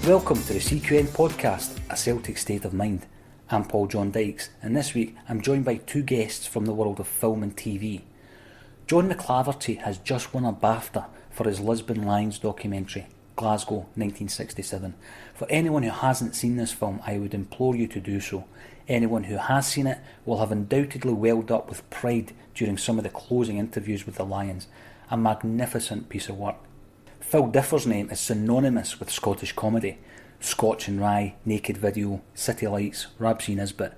Welcome to the CQN podcast, A Celtic State of Mind. I'm John Dykes, and this week I'm joined by two guests from the world of film and TV. John MacLaverty has just won a Bafta for his Lisbon Lions documentary, Glasgow 1967. For anyone who hasn't seen this film, I would implore you to do so. Anyone who has seen it will have undoubtedly welled up with pride during some of the closing interviews with the Lions. A magnificent piece of work. Phil Differ's name is synonymous with Scottish comedy. Scotch Wry, Naked Video, City Lights, Rabsy Nesbitt,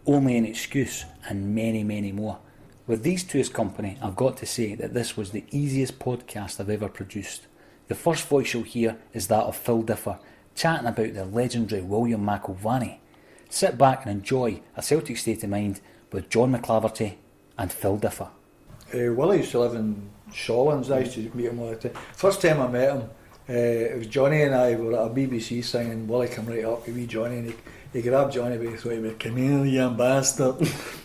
Only an Excuse, and many, many more. With these two as company, I've got to say that this was the easiest podcast I've ever produced. The first voice you'll hear is that of Phil Differ, chatting about the legendary William MacLaverty. Sit back and enjoy A Celtic State of Mind with John MacLaverty and Phil Differ. Willie used to live in Shawlands. I used to meet him all the time. First time I met him, it was Johnny and I were at a BBC singing. Willie came right up to me, Johnny, and he grabbed Johnny by the throat and he went, "Come here, you bastard."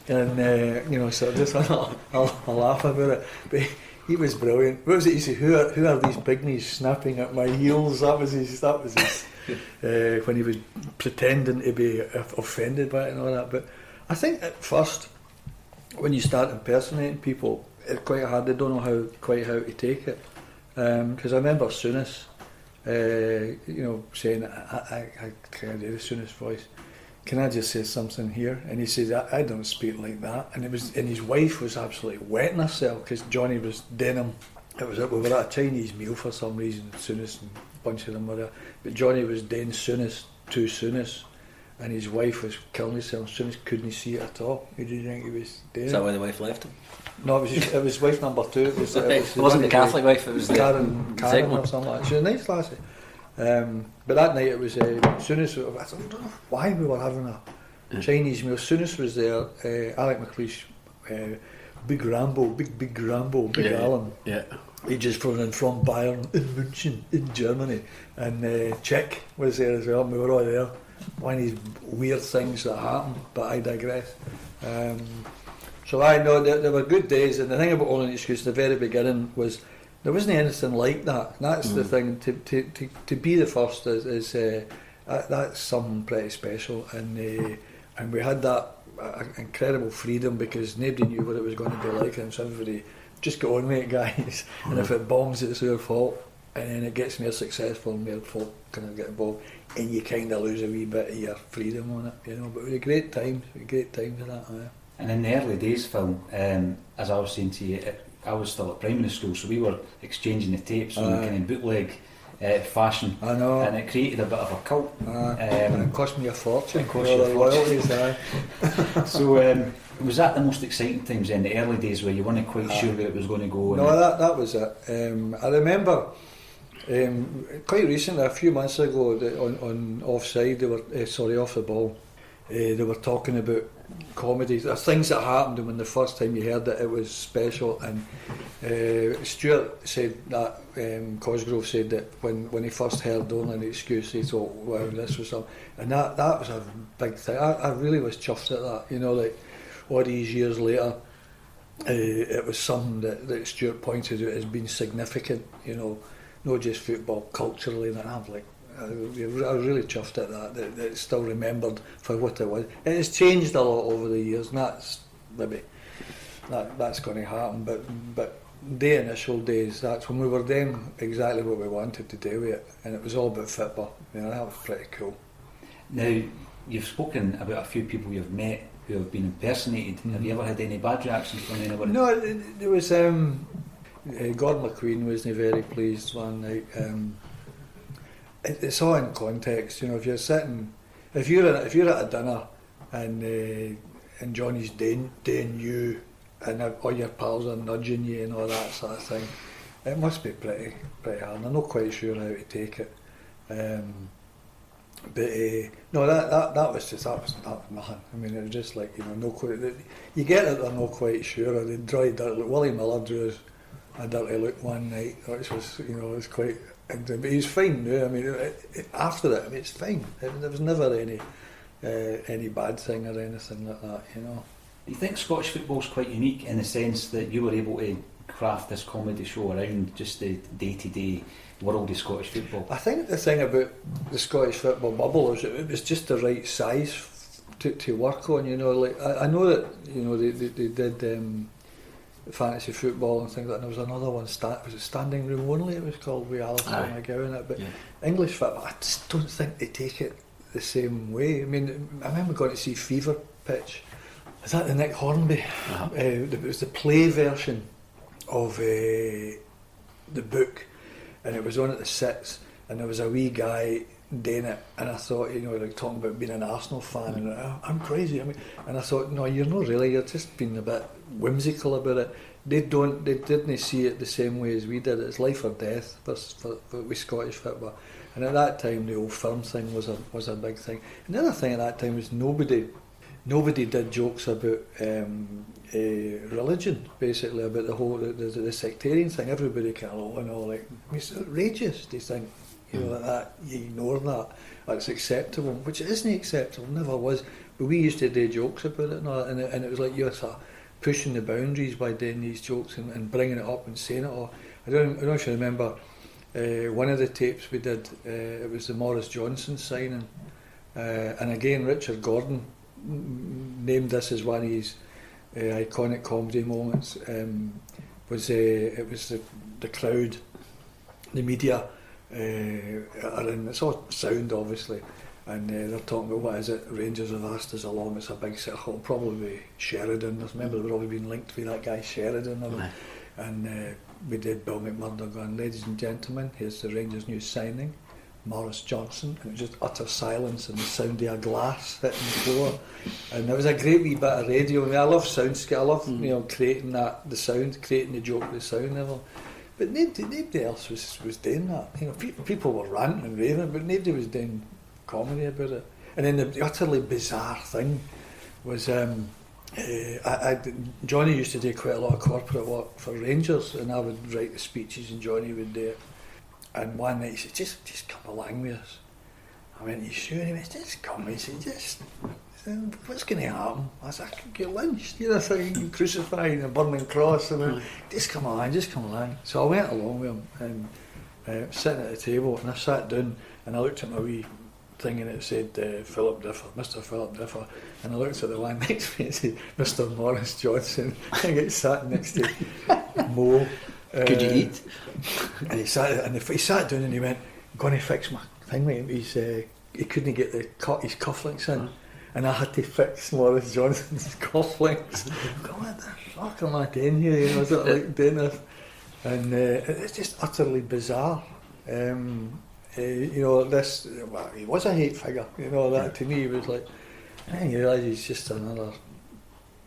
And so just I'll laugh about it. But he was brilliant. What was it? He said, "Who are these pygmies snapping at my heels?" That was his. When he was pretending to be offended by it and all that. But I think at first, when you start impersonating people, it's quite hard. They don't know quite how to take it. Because I remember Souness, saying, I can't do the Souness voice. Can I just say something here? And he says, I don't speak like that. And his wife was absolutely wetting herself because Johnny was doing him. We were at a Chinese meal for some reason. Souness and a bunch of them were there. But Johnny was doing Souness to Souness. And his wife was killing herself. Souness couldn't see it at all. Who do you think he was doing? Is that why the wife left him? No, it was wife number two. It wasn't the Catholic wife, it was Karen or something like that. She was a nice lassie. But that night it was Souness. I don't know why we were having a Chinese meal. Souness was there, Alec McLeish, Big Rambo, Big Rambo, Big Alan. Yeah. He just flown in from Bayern in München in Germany. And Chick was there as well. We were all there. One of these weird things that happened, but I digress. So I know there were good days, and the thing about Only an Excuse in the very beginning was there wasn't anything like that. And that's the thing, to be the first is that's something pretty special, and we had that incredible freedom because nobody knew what it was going to be like, and so everybody just go on with it, guys. And if it bombs, it's your fault, and then it gets more successful and more folk kind of get involved, and you kind of lose a wee bit of your freedom on it, But it was a great time of that. Yeah. And in the early days, Phil, as I was saying to you, I was still at primary school, so we were exchanging the tapes on kind of bootleg fashion. I know. And it created a bit of a cult. And it cost me a fortune. It cost you a fortune. So was that the most exciting times in the early days where you weren't quite sure where it was going to go? No, that was it. I remember quite recently, a few months ago, on Offside, they were off the ball. They were talking about comedy, things that happened, and when the first time you heard it was special. And Stuart said that Cosgrove said that when he first heard Only an Excuse, he thought, wow, this was something. And that was a big thing. I really was chuffed at that, like all these years later, it was something that Stuart pointed out as being significant, not just football, culturally. And I'm like, I was really chuffed at that it's still remembered for what it was. It has changed a lot over the years, and that's maybe that's going to happen. But the initial days, that's when we were doing exactly what we wanted to do with it, and it was all about football. That was pretty cool. Now, you've spoken about a few people you've met who have been impersonated. Have you ever had any bad reactions from anybody? No, there was Gordon McQueen wasn't very pleased one night. It's all in context, if you're sitting, if you're at a dinner and Johnny's dating you and all your pals are nudging you and all that sort of thing, it must be pretty hard. I'm not quite sure how to take it. But no, that was nothing. I mean, it was just like no quite. You get it, they're not quite sure. Or they draw dirty look. Willie Miller drew a dirty look one night, which was it was quite. But he's fine now. I mean, after that, it's fine. There was never any bad thing or anything like that. Do you think Scottish football's quite unique in the sense that you were able to craft this comedy show around just the day-to-day world of Scottish football. I think the thing about the Scottish football bubble is it was just the right size to work on. You know, like I know that they did fantasy football and things like that. And there was another one. Was it Standing Room Only? It was called with Alistair McGowan in it. But English football, I just don't think they take it the same way. I mean, I remember going to see Fever Pitch. Is that the Nick Hornby? It was the play version of the book, and it was on at the Six, and there was a wee guy doing it, and I thought, like talking about being an Arsenal fan, and I'm crazy. I mean, and I thought, no, you're not really. You're just being a bit whimsical about it. They didn't see it the same way as we did. It's life or death for with Scottish football. And at that time, the old firm thing was a big thing. And the other thing at that time was nobody did jokes about religion, basically, about the whole the sectarian thing. Everybody kind of like, it's outrageous. They think, that you ignore that, that's acceptable, which isn't acceptable, never was. But we used to do jokes about it, and it was like you're sort of pushing the boundaries by doing these jokes and bringing it up and saying it all. I don't know if you remember one of the tapes we did. It was the Maurice Johnson signing, and again Richard Gordon named this as one of his iconic comedy moments. It was the crowd, the media are in. It's all sound, obviously, and they're talking about what is it Rangers have asked us along. It's a big circle, probably Sheridan. I remember they were all being linked with that guy Sheridan, and we did Bill McMurdo going, ladies and gentlemen, here's the Rangers' new signing, Maurice Johnson, and it was just utter silence and the sound of a glass hitting the floor. And it was a great wee bit of radio. I mean, I love soundscape. I love creating the sound, creating the joke, the sound level. But nobody else was doing that. People were ranting and raving, but nobody was doing comedy about it. And then the utterly bizarre thing was Johnny used to do quite a lot of corporate work for Rangers, and I would write the speeches and Johnny would do it. And one night he said, just come along with us. I went, you sure? He went, just come. He said, what's going to happen? I said, I could get lynched, crucified in a burning cross. And just come along. So I went along with him and sitting at the table, and I sat down and I looked at my wee thing and it said Philip Differ, Mr. Philip Differ, and I looked at the one next to me and it said Mr. Maurice Johnson. I get sat next to Mo. Could you eat? And he sat down and he went, I'm going to fix my thing, mate. He couldn't get his cufflinks in, and I had to fix Maurice Johnson's cufflinks. What the fuck am I doing here? Was it like doing this? And it's just utterly bizarre. He was a hate figure. That to me was like, I didn't realise he's just another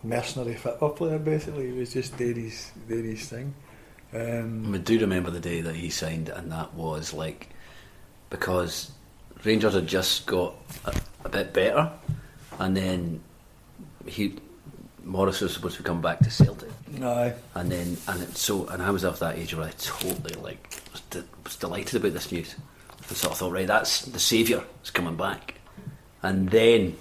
mercenary football player. Basically, he was just doing his thing. I do remember the day that he signed, and that was like because Rangers had just got a bit better, and then Morris was supposed to come back to Celtic. Aye. And I was of that age where I totally was delighted about this news. I sort of thought, right, that's the saviour is coming back. And then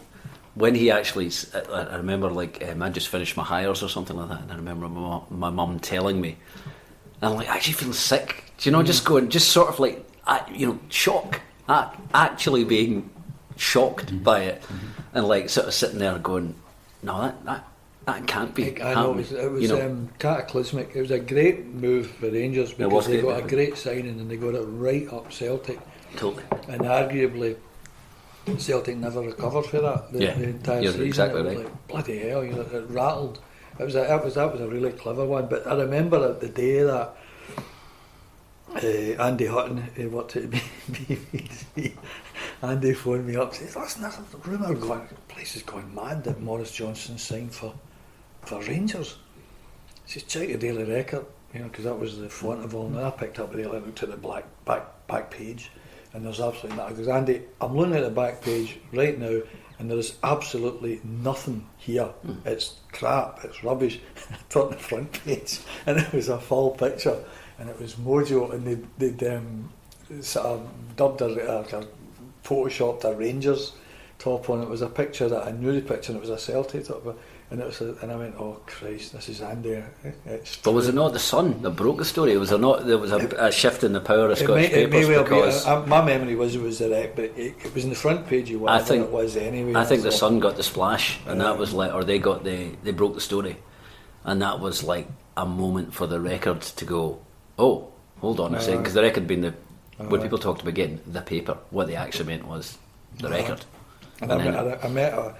when he actually, I remember I just finished my hires or something like that, and I remember my mum telling me, and I'm like, I actually feel sick. Do you know, just sort of shock. Actually being shocked by it, and sort of sitting there going, no, that can't be. I know it was cataclysmic. It was a great move for Rangers because they got a great signing and they got it right up Celtic. Totally. And arguably, Celtic never recovered for that. The entire season. Exactly it was right. Like, bloody hell, it rattled. That was a really clever one. But I remember the day that Andy Hutton worked at BBC. Andy phoned me up and said, listen, there's a rumour going, the place is going mad that Maurice Johnson signed for Rangers. He says, check the Daily Record, because that was the font of all. And I picked up the Daily, looked at the back page, and there's absolutely nothing. Because Andy, I'm looking at the back page right now, and there is absolutely nothing here. It's crap, it's rubbish. I turned the front page, and it was a full picture, and it was Mojo, and they'd sort of dubbed or photoshopped a Rangers top on it. It was a picture that I knew the picture, and it was a Celtic top. And and I went, oh Christ, this is Andy. But was it not the Sun that broke the story? Was there not? There was a shift in the power of Scottish papers because my memory was it was direct, but it was in the front page. I think it was anyway. I think the Sun got the splash, and that was like, or they broke the story, and that was like a moment for the Record to go, oh, hold on a second, because the Record being when people talked about getting the paper, what they actually meant was the Record. And I met a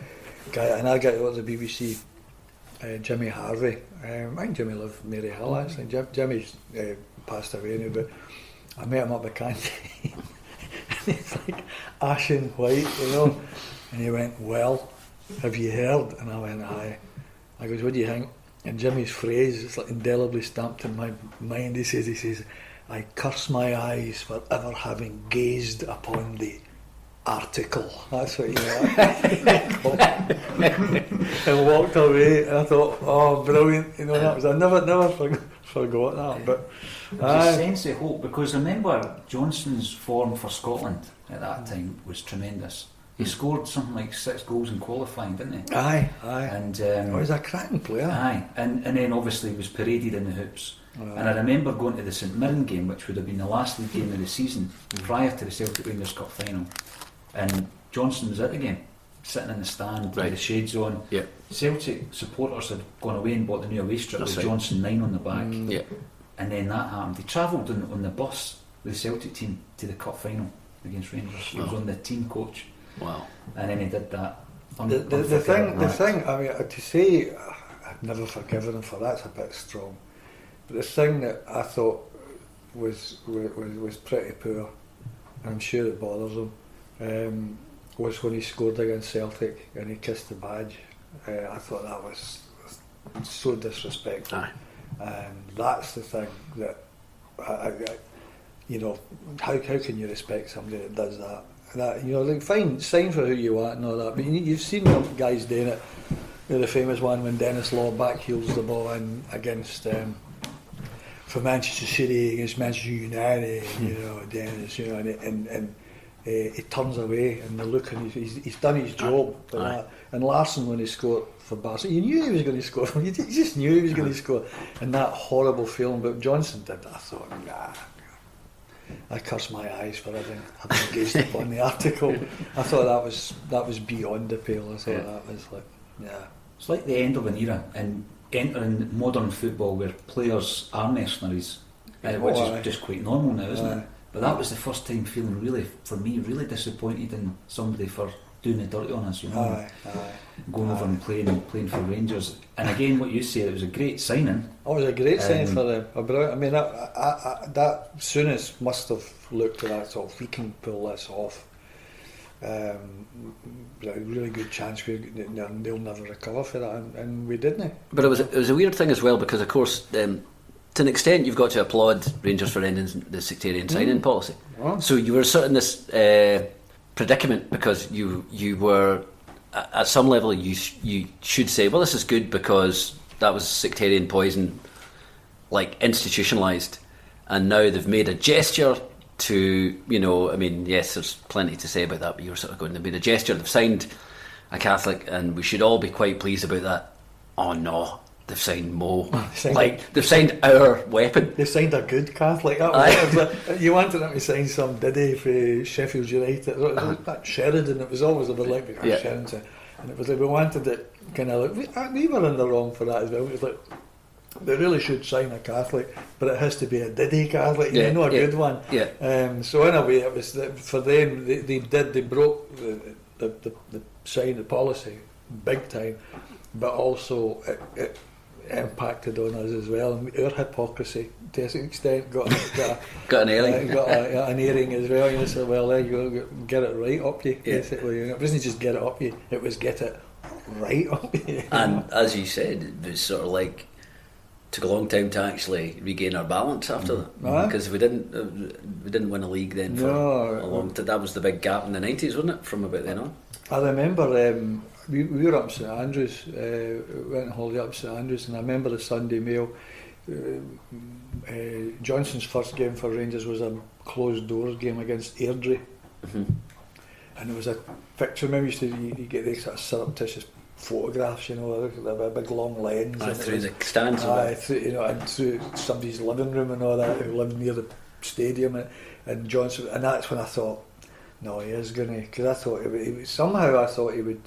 guy, and I got to the BBC, Jimmy Harvey. I think Jimmy lived Mary Hill actually. Jimmy's passed away now, but I met him up the canteen. And he's like ashen white, and he went, well, have you heard? And I went, aye. I goes, what do you think? And Jimmy's phrase is like indelibly stamped in my mind. He says, I curse my eyes for ever having gazed upon the article. That's what and walked away. And I thought, oh, brilliant! That was I never forgot that. But it was a sense of hope, because remember Johnston's form for Scotland at that time was tremendous. He scored something like 6 goals in qualifying, didn't he? Aye. And he was a cracking player. Aye, and then obviously he was paraded in the hoops. And I remember going to the St Mirren game, which would have been the last league game of the season prior to the Celtic Rangers Cup final. And Johnston was at the game, sitting in the stand with the shades on. Yeah. Celtic supporters had gone away and bought the new away strip with Johnston 9 on the back. Yeah. And then that happened. He travelled on the bus with the Celtic team to the cup final against Rangers. He was on the team coach. Wow. And then he did that. The thing, I mean, to say I've never forgiven him for that's a bit strong. But the thing that I thought was pretty poor, and I'm sure it bothers him, was when he scored against Celtic and he kissed the badge. I thought that was so disrespectful. Aye. And that's the thing that, how can you respect somebody that does that? Like fine, sign for who you are and all that, but you've seen guys doing it. The famous one when Dennis Law backheels the ball in against for Manchester City against Manchester United, Dennis, and he turns away, and the look, and he's done his job. And Larsson, when he scored for Barca, you knew he was going to score. You just knew he was going to score, and that horrible feeling. But Johnston did. I thought, nah. I curse my eyes for having gazed upon the article. I thought that was beyond the pale. I thought that was like, it's like the end of an era and entering modern football where players are mercenaries, which is just quite normal now, isn't it? But that was the first time feeling really disappointed in somebody for doing the dirty on us, going over and playing for Rangers. And again, what you said, it was a great signing. Oh, it was a great signing for them. I mean, that Souness must have looked at that sort of, we can pull this off. A really good chance they'll never recover for that, and we didn't. But it was a weird thing as well, because of course, to an extent, you've got to applaud Rangers for ending the sectarian signing policy. Oh. So you were sort of in this predicament, because you were at some level you should say, well, this is good because that was sectarian poison, like institutionalised, and now they've made a gesture to, I mean, yes, there's plenty to say about that, but you were sort of going, they've made a gesture, they've signed a Catholic, and we should all be quite pleased about that. Oh no, they've signed Mo. They've signed our weapon. They signed a good Catholic. You wanted them to sign some Diddy for Sheffield United. That Sheridan, it was always a bit like Sheridan. And it was like, we wanted it kind of like, we were in the wrong for that as well. It was like, they really should sign a Catholic, but it has to be a Diddy Catholic, not a good one. Yeah. So in a way, it was for them. They broke the sign, the policy, big time, but also it impacted on us as well. And our hypocrisy, to a certain extent, got an airing. Got an airing as well. So there you go, get it right up you. Basically, it wasn't just get it up you; it was get it right up you. And as you said, it was sort of like, took a long time to actually regain our balance after that, because we didn't win a league then for a long time. That was the big gap in the 90s, wasn't it? From about then on. I remember we were up St Andrews, went on holiday up St Andrews, and I remember the Sunday Mail. Johnston's first game for Rangers was a closed doors game against Airdrie, and it was a picture. Maybe you get these sort of surreptitious photographs, a big long lens. Through the stands. And through somebody's living room and all that, who lived near the stadium, and Johnson, and that's when I thought, no, he is going to, because I thought somehow I thought he would,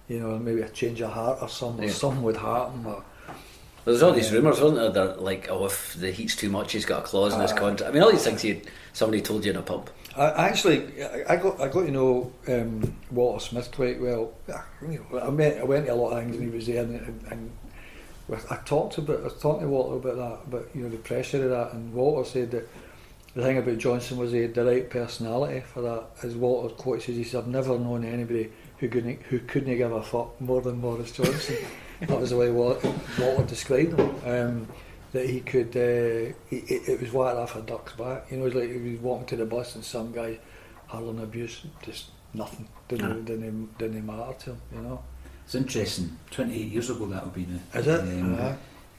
maybe a change of heart or something, something would happen. Or, there's all these rumours, wasn't there? That like, if the heat's too much, he's got a clause in his contract. I mean, all these things somebody told you in a pub. I got to know Walter Smith quite well. I went to a lot of things and he was there, and I talked to Walter about that, but the pressure of that. And Walter said that the thing about Johnson was he had the right personality for that. As Walter quotes, he says, "I've never known anybody who couldn't give a fuck more than Boris Johnson." That was the way Walter described him. That he could, it was right off a duck's back. It was like he was walking to the bus and some guy hurling abuse, just nothing, didn't matter to him. It's interesting. 28 years ago that would be now. Is it? And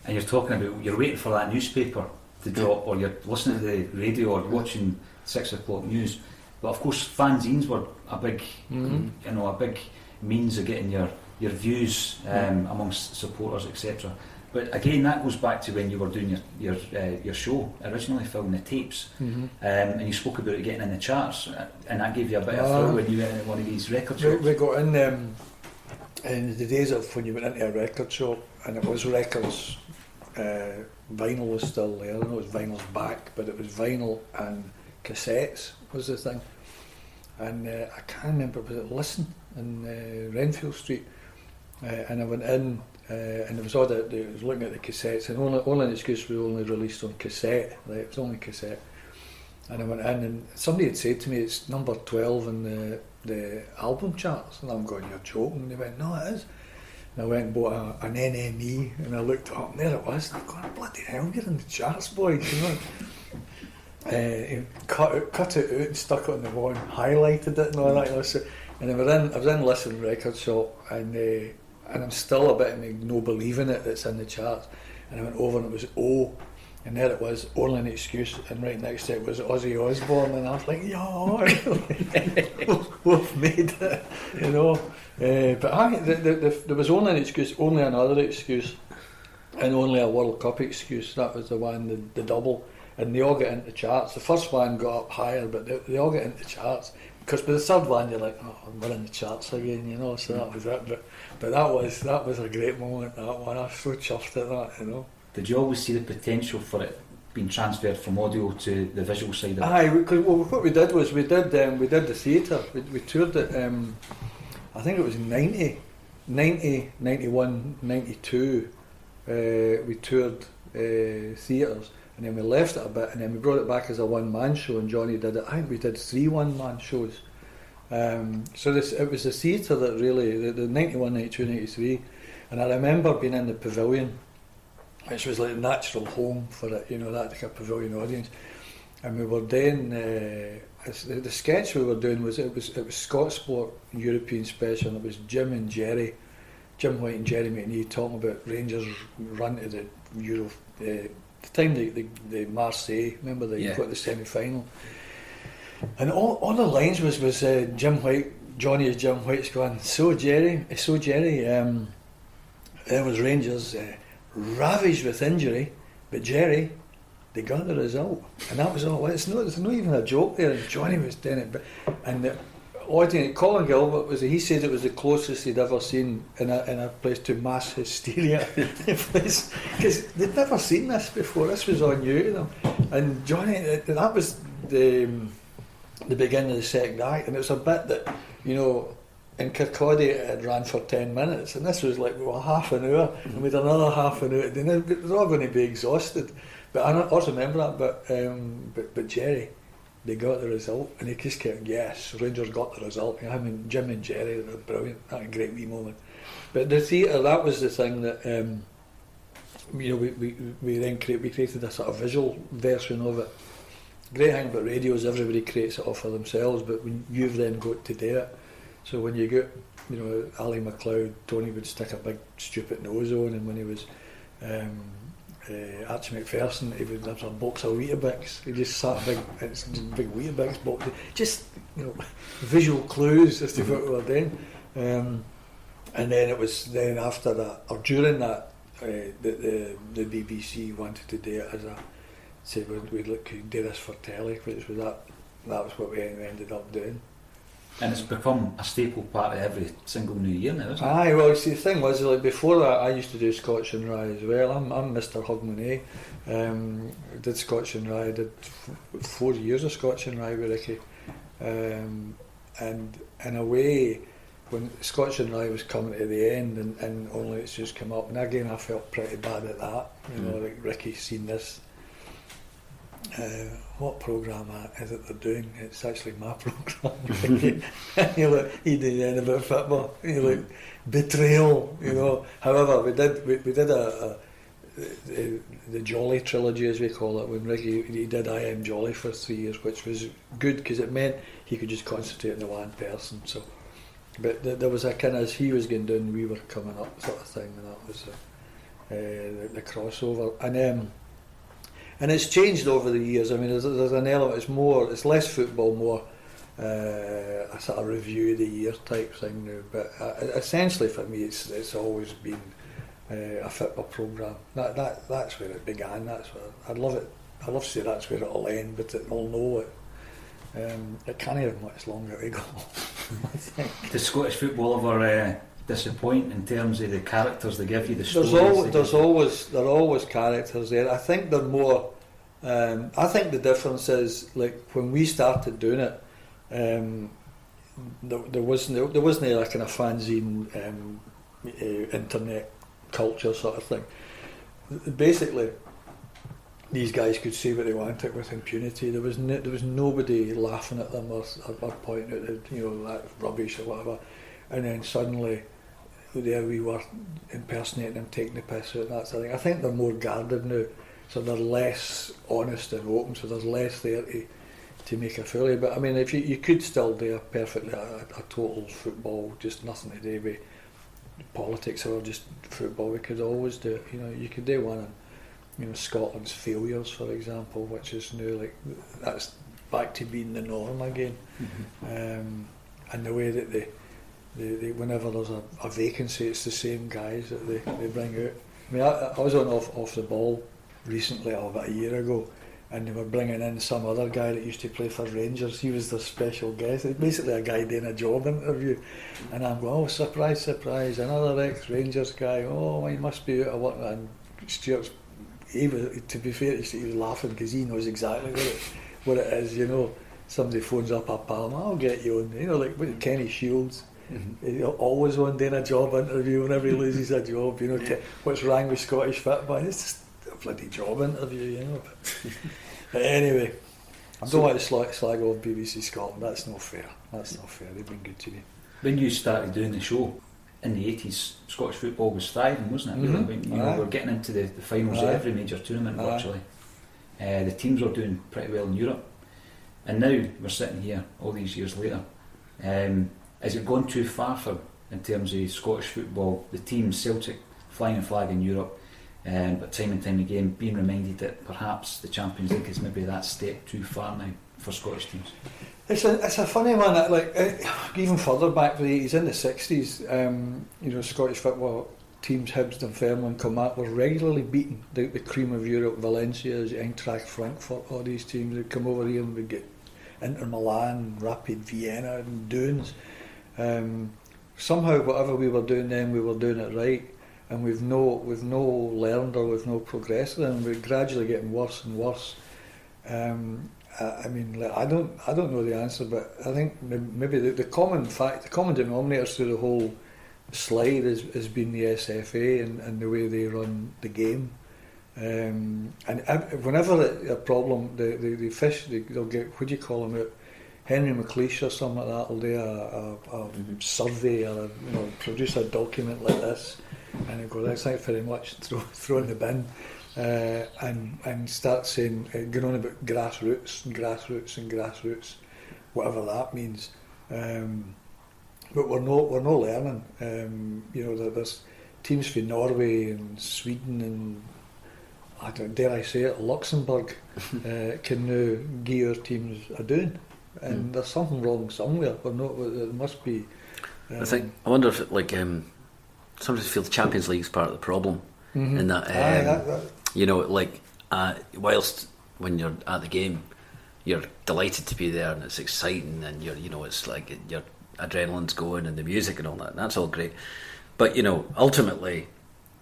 you're talking about you're waiting for that newspaper to drop, or you're listening to the radio or watching 6 o'clock news. But of course, fanzines were a big, a big means of getting your views amongst supporters, etc. But again, that goes back to when you were doing your show originally, filming the tapes, and you spoke about it getting in the charts, and that gave you a bit of thrill when you went into one of these record shops. We got in the days of when you went into a record shop, and it was records. Vinyl was still there. I don't know it was vinyl's back, but it was vinyl and cassettes was the thing. And I can't remember, was it Listen in Renfield Street? And I went in. And it was all that it was looking at the cassettes, and only an excuse was only released on cassette. Right? It was only cassette. And I went in, and somebody had said to me, "It's number 12 in the album charts." And I'm going, "You're joking?" And they went, "No, it is." And I went and bought an NME, and I looked up, and there it was. And I'm going, "Bloody hell, you're in the charts, boys!" Cut it out and stuck it on the wall and highlighted it and all that. And I was in Listen record shop, and I'm still a bit of me no believing it that's in the charts. And I went over and it was O, and there it was, Only an Excuse, and right next to it was Ozzy Osbourne, and I was like, "Yo, we've made it," But there was Only an Excuse, Only Another Excuse, and Only a World Cup Excuse. That was the one, the double, and they all get into charts. The first one got up higher, but they all get into charts. Because by the third one you're like, "Oh, we're in the charts again," so that was it. But that was a great moment, that one. I was so chuffed at that, Did you always see the potential for it being transferred from audio to the visual side of it? Aye, because what we did was we did the theatre. We toured it. I think it was 90, 91, 92. We toured theatres. And then we left it a bit, and then we brought it back as a one-man show, and Johnny did it. I think we did 3 one-man shows. So it was the theatre that really, the 91, 92, 93, and I remember being in the pavilion, which was like a natural home for it, that like a pavilion audience. And we were doing, the sketch we were doing was Scotch Sport European Special, and it was Jim White and Jerry McNee talking about Rangers' run to the Euro. The time the Marseille, remember they got the semi-final, and all the lines was Jim White, Johnny as Jim White's going, so Jerry, there was Rangers ravaged with injury, but Jerry, they got the result, and that was all. There's not even a joke there, and Johnny was doing it, and the audience, Colin Gilbert he said it was the closest he'd ever seen in a place to mass hysteria, because they'd never seen this before. This was all new to them, and Johnny, that was the beginning of the second act, and it was a bit that in Kirkcaldy it ran for 10 minutes, and this was like half an hour, and we had another half an hour, and they're all going to be exhausted. But I also remember that. But Jerry, they got the result, and he just kept, yes, Rangers got the result. Jim and Jerry were brilliant. That was a great wee moment. But the theatre, that was the thing that we then created a sort of visual version of it. Great thing about radio is everybody creates it all for themselves, but when you've then got to do it. So when you get, Ali MacLeod, Tony would stick a big stupid nose on, and when he was Archie Macpherson, he would have a box of Weetabix. He just sat big Weetabix box, just visual clues as to what we were doing. And then it was then after that, or during that, the BBC wanted to do it as a, say we'd look, could do this for telly, which was that was what we ended up doing. And it's become a staple part of every single New Year now, isn't it? Aye, well, see, the thing was, like, before that, I used to do Scotch and Rye as well. I'm Mr. Hogmanay. Did Scotch and Rye. Did 4 years of Scotch and Rye with Ricky. And in a way, when Scotch and Rye was coming to the end, and only it's just come up, and again I felt pretty bad at that. You know, like Ricky's seen this. What programme is it they're doing? It's actually my programme. You're like, he didn't know anything about football. You're like, betrayal, you know. However, we did the Jolly trilogy, as we call it, when Ricky, he did I Am Jolly for 3 years, which was good because it meant he could just concentrate on the one person. So, but there was a kind of, as he was going down, we were coming up sort of thing, and that was the crossover. And it's changed over the years. I mean, there's an element. It's less football, more a sort of review of the year type thing now. But essentially, for me, it's always been a football programme. That's where it began. That's where I'd love it. I love to say that's where it'll end, but it'll know it. It can't have much longer to go. Does Scottish football ever disappoint in terms of the characters they give you? The stories. There are always characters there. I think they're more. I think the difference is, like, when we started doing it, there wasn't like kind of fanzine internet culture sort of thing. Basically, these guys could say what they wanted with impunity. There was nobody laughing at them or pointing out that, you know, that rubbish or whatever. And then suddenly, there we were impersonating them, taking the piss out, and that sort of thing. I think they're more guarded now, so they're less honest and open, so there's less there to make a fool of. But I mean, if you could still do a total football, just nothing to do with politics or just football, we could always do it. You know, you could do one on, you know, Scotland's failures, for example, which is now like, that's back to being the norm again. Mm-hmm. And the way that they whenever there's a vacancy, it's the same guys that they bring out. I mean, I was on off the ball recently, about a year ago, and they were bringing in some other guy that used to play for Rangers. He was their special guest. It's basically a guy doing a job interview, and I'm going, oh, surprise, surprise, another ex-Rangers guy. Oh, he must be out of work. And Stuart's, to be fair, he was laughing because he knows exactly what it is. You know, somebody phones up a pal, I'll get you on. You know, like Kenny Shields. Mm-hmm. Always on doing a job interview whenever he loses a job, you know, what's wrong with Scottish football? It's just a bloody job interview, you know. But anyway, I don't want to slag off BBC Scotland. That's not fair. They've been good to me. When you started doing the show in the 80s, Scottish football was thriving, wasn't it? Mm-hmm. We were getting into the finals of every major tournament virtually. The teams were doing pretty well in Europe, and now we're sitting here all these years later. Has it gone too far in terms of Scottish football, the team Celtic flying a flag in Europe, but time and time again being reminded that perhaps the Champions League is maybe that step too far now for Scottish teams? It's a funny one. Even further back to the 80s, in the 60s, you know, Scottish football teams, Hibs, Dunfermline, Comat, were regularly beaten. The cream of Europe, Valencia, Eintracht Frankfurt, all these teams would come over here and we'd get Inter Milan, Rapid Vienna, and Dunes. Somehow, whatever we were doing then, we were doing it right, and we've no learned or we've no progressed, and we're gradually getting worse and worse. I mean, like, I don't know the answer, but I think maybe the common denominator through the whole slide has been the SFA and the way they run the game. And whenever a problem, the fish, they'll get, what do you call them out? Henry McLeish or something like that will do a survey or produce a document like this, and they'll go, thanks very much, throw in the bin, and start saying, going on about grassroots, whatever that means. But we're no learning. You know, there's teams from Norway and Sweden and dare I say it, Luxembourg can now gear teams are doing. And there's something wrong somewhere. There must be. I wonder if sometimes feel the Champions League is part of the problem. Mm-hmm. In that, you know, like whilst when you're at the game, you're delighted to be there and it's exciting and it's like your adrenaline's going and the music and all that. And that's all great, but ultimately,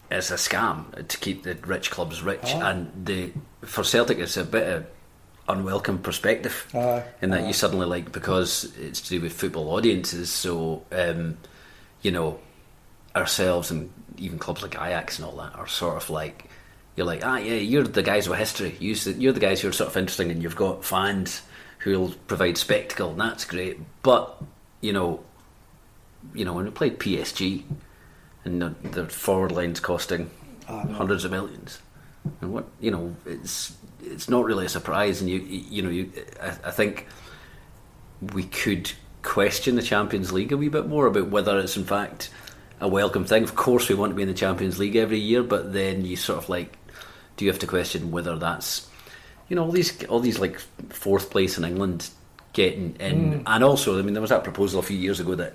it's a scam to keep the rich clubs rich, and for Celtic it's a bit of unwelcome perspective in that you suddenly because it's to do with football audiences, so ourselves and even clubs like Ajax and all that are sort of like, you're like, you're the guys with history, you're the guys who are sort of interesting and you've got fans who'll provide spectacle and that's great, but when we played PSG and the forward line's costing hundreds of millions, and it's not really a surprise, and I think we could question the Champions League a wee bit more about whether it's in fact a welcome thing. Of course we want to be in the Champions League every year, but then you sort of like, do you have to question whether that's all these like fourth place in England getting in, and also there was that proposal a few years ago that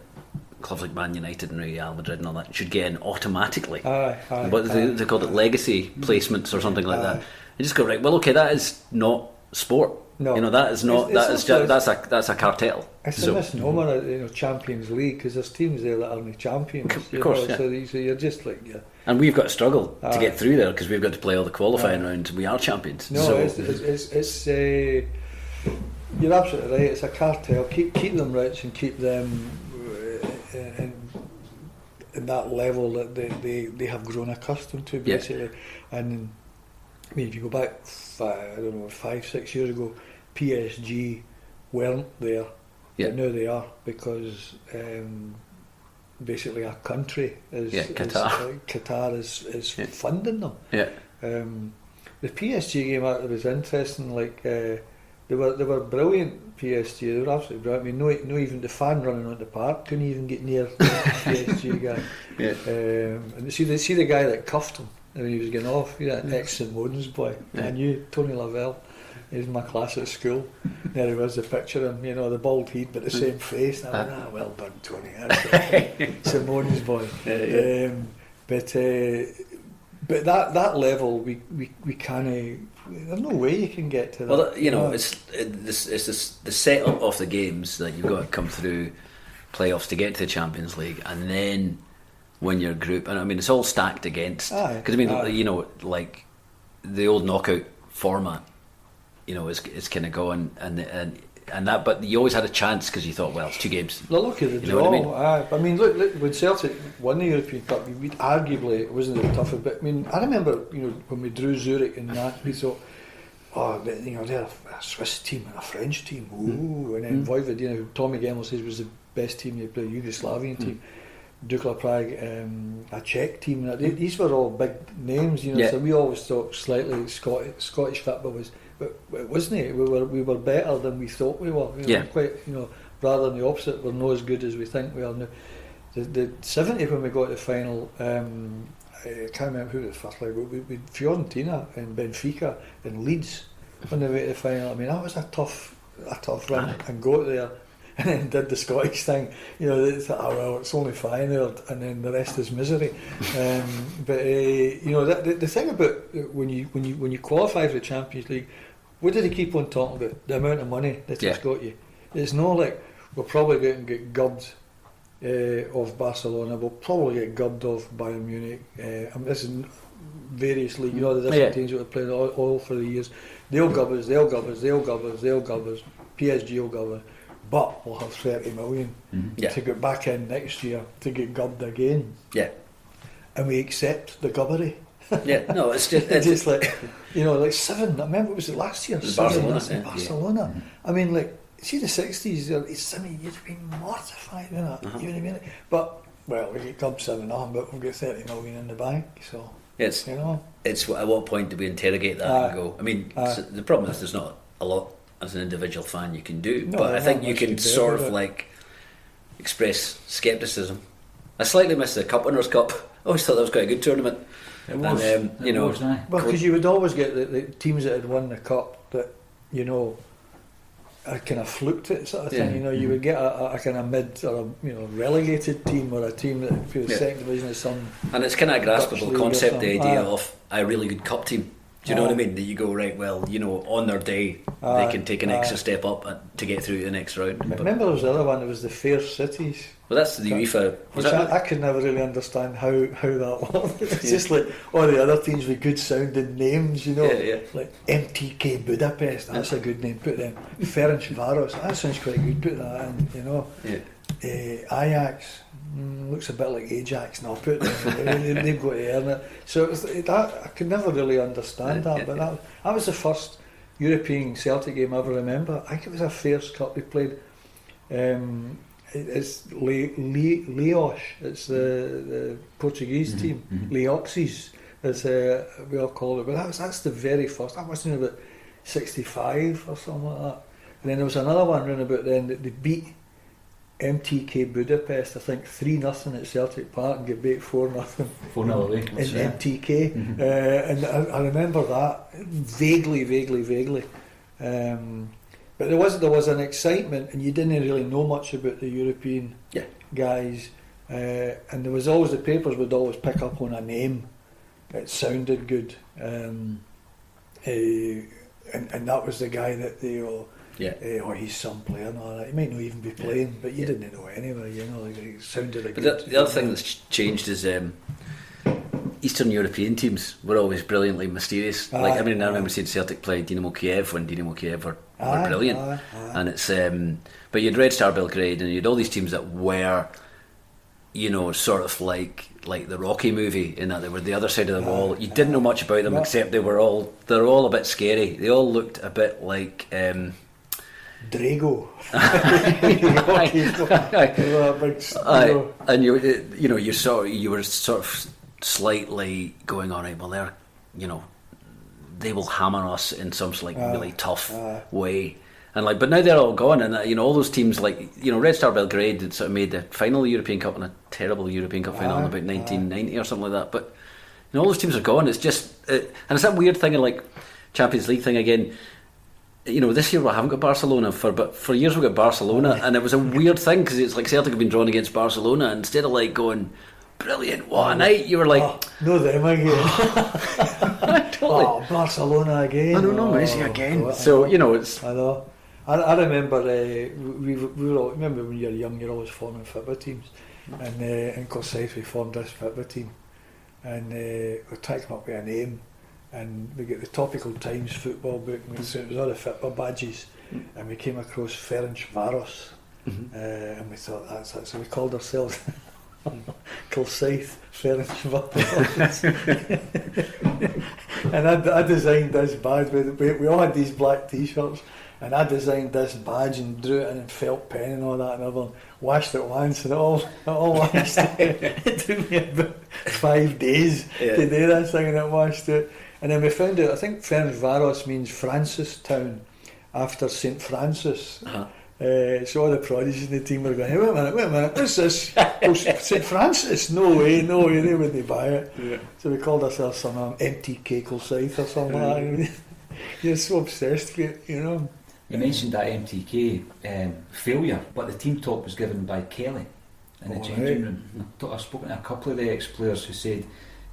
clubs like Man United and Real Madrid and all that should get in automatically. But they called it legacy placements or something like that. You just go, right, well, okay, that is not sport. No, that is not. That's a cartel. It's a misnomer, Champions League, because there's teams there that aren't champions. Of course, so you're just like, and we've got to struggle to get through there because we've got to play all the qualifying rounds. We are champions. No, so. It's you're absolutely right. It's a cartel. Keep them rich and keep them in that level that they have grown accustomed to, basically. And if you go back 5-6 years ago, PSG weren't there, but now they are, because basically our country is Qatar is funding them. The PSG game out there was interesting. Like they were brilliant. PSG, they were absolutely brilliant. No even the fan running on the park couldn't even get near the PSG guy. And see the guy that cuffed him when he was getting off. St Modens boy. I knew Tony Lavelle. He was in my class at school. There he was, the picture of him, the bald head but the same face. And I went, well done, Tony. That's St Modens boy. But that level, we can't. There's no way you can get to that. Well, it's the setup of the games that you've got to come through playoffs to get to the Champions League, and then when your group, and it's all stacked against, because like the old knockout format, is kind of going and that, but you always had a chance because you thought, well, it's 2 games. Well, look at the draw. I mean, look, when Celtic won the European Cup, arguably it wasn't the toughest. But I remember, when we drew Zurich and that, we thought, they're a Swiss team and a French team. Ooh, and then Vojvodina, Tommy Gemmell says was the best team. They played a Yugoslavian team. Dukla Prague, a Czech team. These were all big names, So we always thought slightly Scottish football was. But it wasn't it? We were better than we thought we were. Quite, rather than the opposite. We're not as good as we think we are now. The 70 when we got to the final, I can't remember who the first leg. We Fiorentina and Benfica and Leeds when they went to the final. I mean, that was a tough run, and got there and then did the Scottish thing. They thought, it's only Feyenoord, and then the rest is misery. But the thing about when you qualify for the Champions League, what do they keep on talking about? The amount of money that it's got you. It's not like we're probably going to get gubbed of Barcelona. We'll probably get gubbed of Bayern Munich. This is various leagues. The different teams that we've played all for the years. They'll gub us. PSG will gub us. But we'll have 30 million to get back in next year to get gubbed again. And we accept the gubbery. It's just like, like 7. I remember, was it last year? Barcelona. I mean, like, see the 60s, it's 7 years been mortified, isn't it? You know what I mean? But, well, we get gubbed 7-0, but we'll get 30 million in the bank, so. It's at what point do we interrogate that and go? I mean, the problem is there's not a lot as an individual fan you can do, but I think you can sort of like express scepticism. I slightly missed the Cup Winners' Cup. I always thought that was quite a good tournament. It was. Well, because you would always get the teams that had won the cup that I kind of fluked it sort of thing. You know, you would get a kind of mid or a relegated team or a team that for the second division of some. And it's kind of a graspable concept, the idea of a really good cup team. Do you know what I mean? That you go, right, well, on their day they can take an extra step up to get through to the next round. But remember there was the other one, it was the Fair Cities. Well, that's the UEFA. Which I could never really understand how that worked. It's just like all the other teams with good sounding names, like MTK Budapest, that's a good name, put them. Ferencváros, that sounds quite good, put that in, Ajax, looks a bit like Ajax now, put them, they've got to earn it. So I could never really understand that, but that was the first European Celtic game I ever remember. I think it was a Fairs Cup we played. It's Leox, it's the Portuguese team, Leoxes, as we all call it. But that's the very first. That must have been about 65 or something like that. And then there was another one round about then that they beat MTK Budapest, I think 3-0 at Celtic Park and get beat 4-0. 4-0 away. In MTK. And I remember that vaguely. But there was an excitement, and you didn't really know much about the European guys, and there was always, the papers would always pick up on a name. It sounded good, and that was the guy that they all. Or he's some player and all that. He might not even be playing, but you didn't know anyway. Like it sounded like. But the other thing that's changed is Eastern European teams were always brilliantly mysterious. I remember seeing Celtic play Dynamo Kiev when Dynamo Kiev were brilliant, and it's. But you'd Red Star Belgrade, and you'd all these teams that were, sort of like the Rocky movie, in that they were the other side of the wall. You didn't know much about them except they're all a bit scary. They all looked a bit like. Drago. And you were sort of slightly going on, right, well, they're, they will hammer us in some really tough way. And but now they're all gone, and all those teams Red Star Belgrade that sort of made the final European Cup and a terrible European Cup final in about 1990 or something like that. But all those teams are gone. It's just and it's that weird thing of Champions League thing again. This year we haven't got Barcelona, but for years we got Barcelona, and it was a weird thing because it's like Celtic have been drawn against Barcelona, and instead of going brilliant, what a night, you were like, no, them again. Totally. Oh, Barcelona again. I don't know, Messi again. So it's. I know. I remember we were all, remember when you're young, you're always forming football teams, and in Corsair we formed this football team, and we tried to come up with a name. And we get the Topical Times football book, and it was all the football badges, and we came across Ferencváros, and we thought that's it. So we called ourselves Kilsyth Ferencváros. And I designed this badge. We all had these black T-shirts, and I designed this badge and drew it in felt pen and all that, and everyone washed it once, and it all washed. It took me about 5 days to do this thing, and it washed it. And then we found out, I think Ferencváros means Francistown, after St Francis. So all the prodigies in the team were going, hey, wait a minute, what's this? Oh, St Francis? No way, they wouldn't buy it. Yeah. So we called ourselves some MTK Kilsyth or something like that. You're so obsessed with it, You mentioned that MTK failure, but the team talk was given by Kelly in the changing room. I've spoken to a couple of the ex-players who said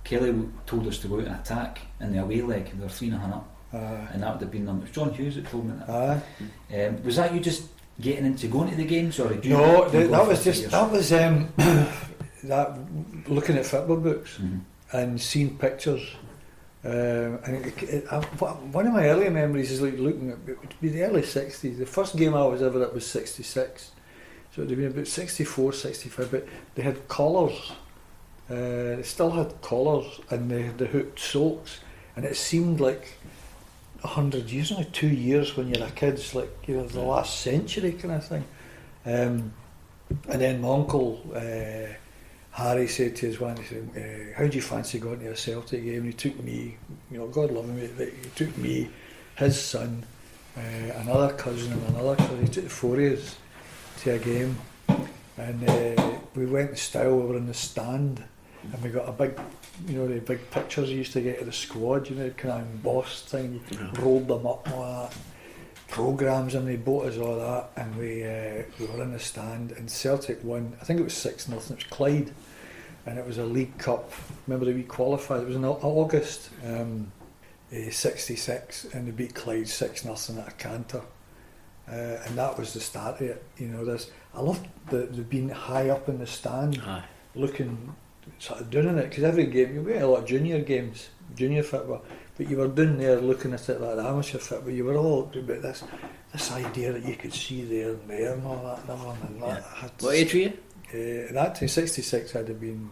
Kelly told us to go out and attack in the away leg. They were 3-0 up, and that would have been them. It was John Hughes that told me that. Was that you just getting into going to the games, or did you? No, that was that looking at football books and seeing pictures. One of my early memories is looking at it would be the early 60s. The first game I was ever at was 66, so it would have been about 64, 65. But they had collars. They still had collars, and they had the hooked socks, and it seemed like 100 years, only 2 years when you're a kid. It's like the last century kind of thing. And then my uncle Harry said to his wife, he said, how do you fancy going to a Celtic game? And he took me, God love him, he took me, his son, another cousin and another cousin. He took the four of us to a game, and we went in style. We were in the stand, and we got a big, the big pictures you used to get of the squad, kind of embossed thing, rolled them up and all that. programmes, and they bought us all that, and we were in the stand, and Celtic won. I think it was 6-0. It was Clyde, and it was a League Cup. Remember that we qualified? It was in August, 66, and they beat Clyde 6-0 at a canter, and that was the start of it. You know, I loved the being high up in the stand, looking sort of doing it, because every game we had a lot of junior games, junior football. But you were down there looking at it like the amateur football. You were all about this idea that you could see there and there and all that and everything. And that what age were you? In that time, 66, I'd have been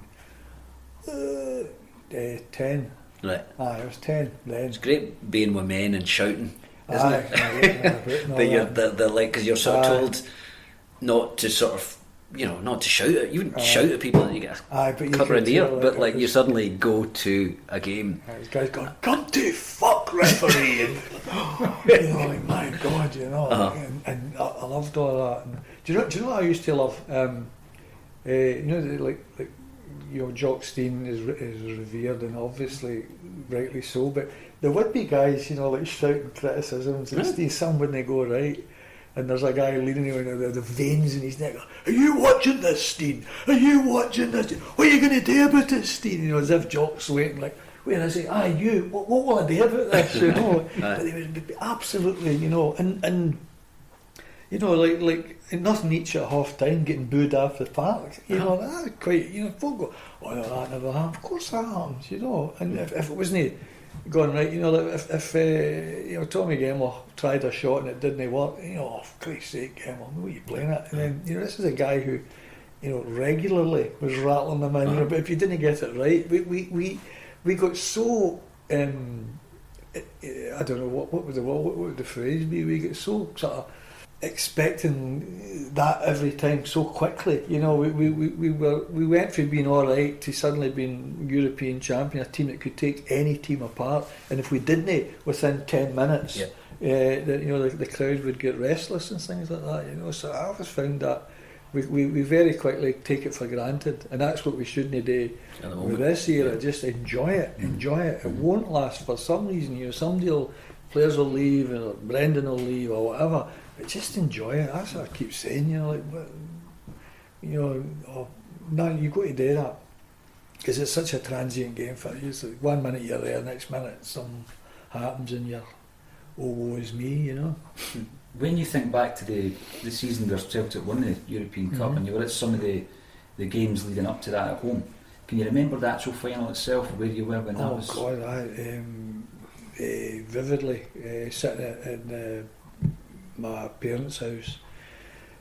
10. Right. I was 10 then. It's great being with men and shouting, isn't it? They're like, because you're sort of told not to sort of, you know, not to shout at you. Wouldn't shout at people and you get a cover in the ear, but like you suddenly go to a game. This guy's going, "Come to fuck, referee!" and you know, like, my God, you know. And I loved all that. And do you know what I used to love? You know, like Jock Stein is revered, and obviously rightly so. But there would be guys, you know, like shouting criticisms, and some wouldn't go right. And there's a guy leaning over the veins in his neck. "Are you watching this, Steen? Are you watching this? What are you going to do about it, Steen?" You know, as if Jock's waiting, like, where is he? You. What will I do about this? You know, but they would be absolutely, you know, and you know, like nothing each at half time getting booed off the park. You know, that's quite. You know, folk go, "Oh no, that never happens." Of course that happens. You know, and if it wasn't going right, you know, like if you know, Tommy Gemmell tried a shot and it didn't work, you know, oh, for Christ's sake, Gemmell, what are you playing at? And then, you know, this is a guy who, you know, regularly was rattling them in, you know, but if you didn't get it right, we got so I don't know what would the phrase be? We get so sort of expecting that every time so quickly. You know, we went from being all right to suddenly being European champion, a team that could take any team apart, and if we didn't within 10 minutes, you know, the crowd would get restless and things like that. You know, so I always found that we very quickly take it for granted, and that's what we shouldn't do with this era. Just enjoy it. It won't last for some reason. You know, players will leave, or Brendan will leave, or whatever. But just enjoy it. That's what I keep saying. You know, like, you know, no, you got to do that, because it's such a transient game for you. So 1 minute you're there, next minute something happens, and you're, "Oh, woe is me," you know. When you think back to the season where Celtic won the European Cup, and you were at some of the games leading up to that at home, can you remember the actual final itself, where you were when that was? Oh God, vividly, sitting in my parents' house.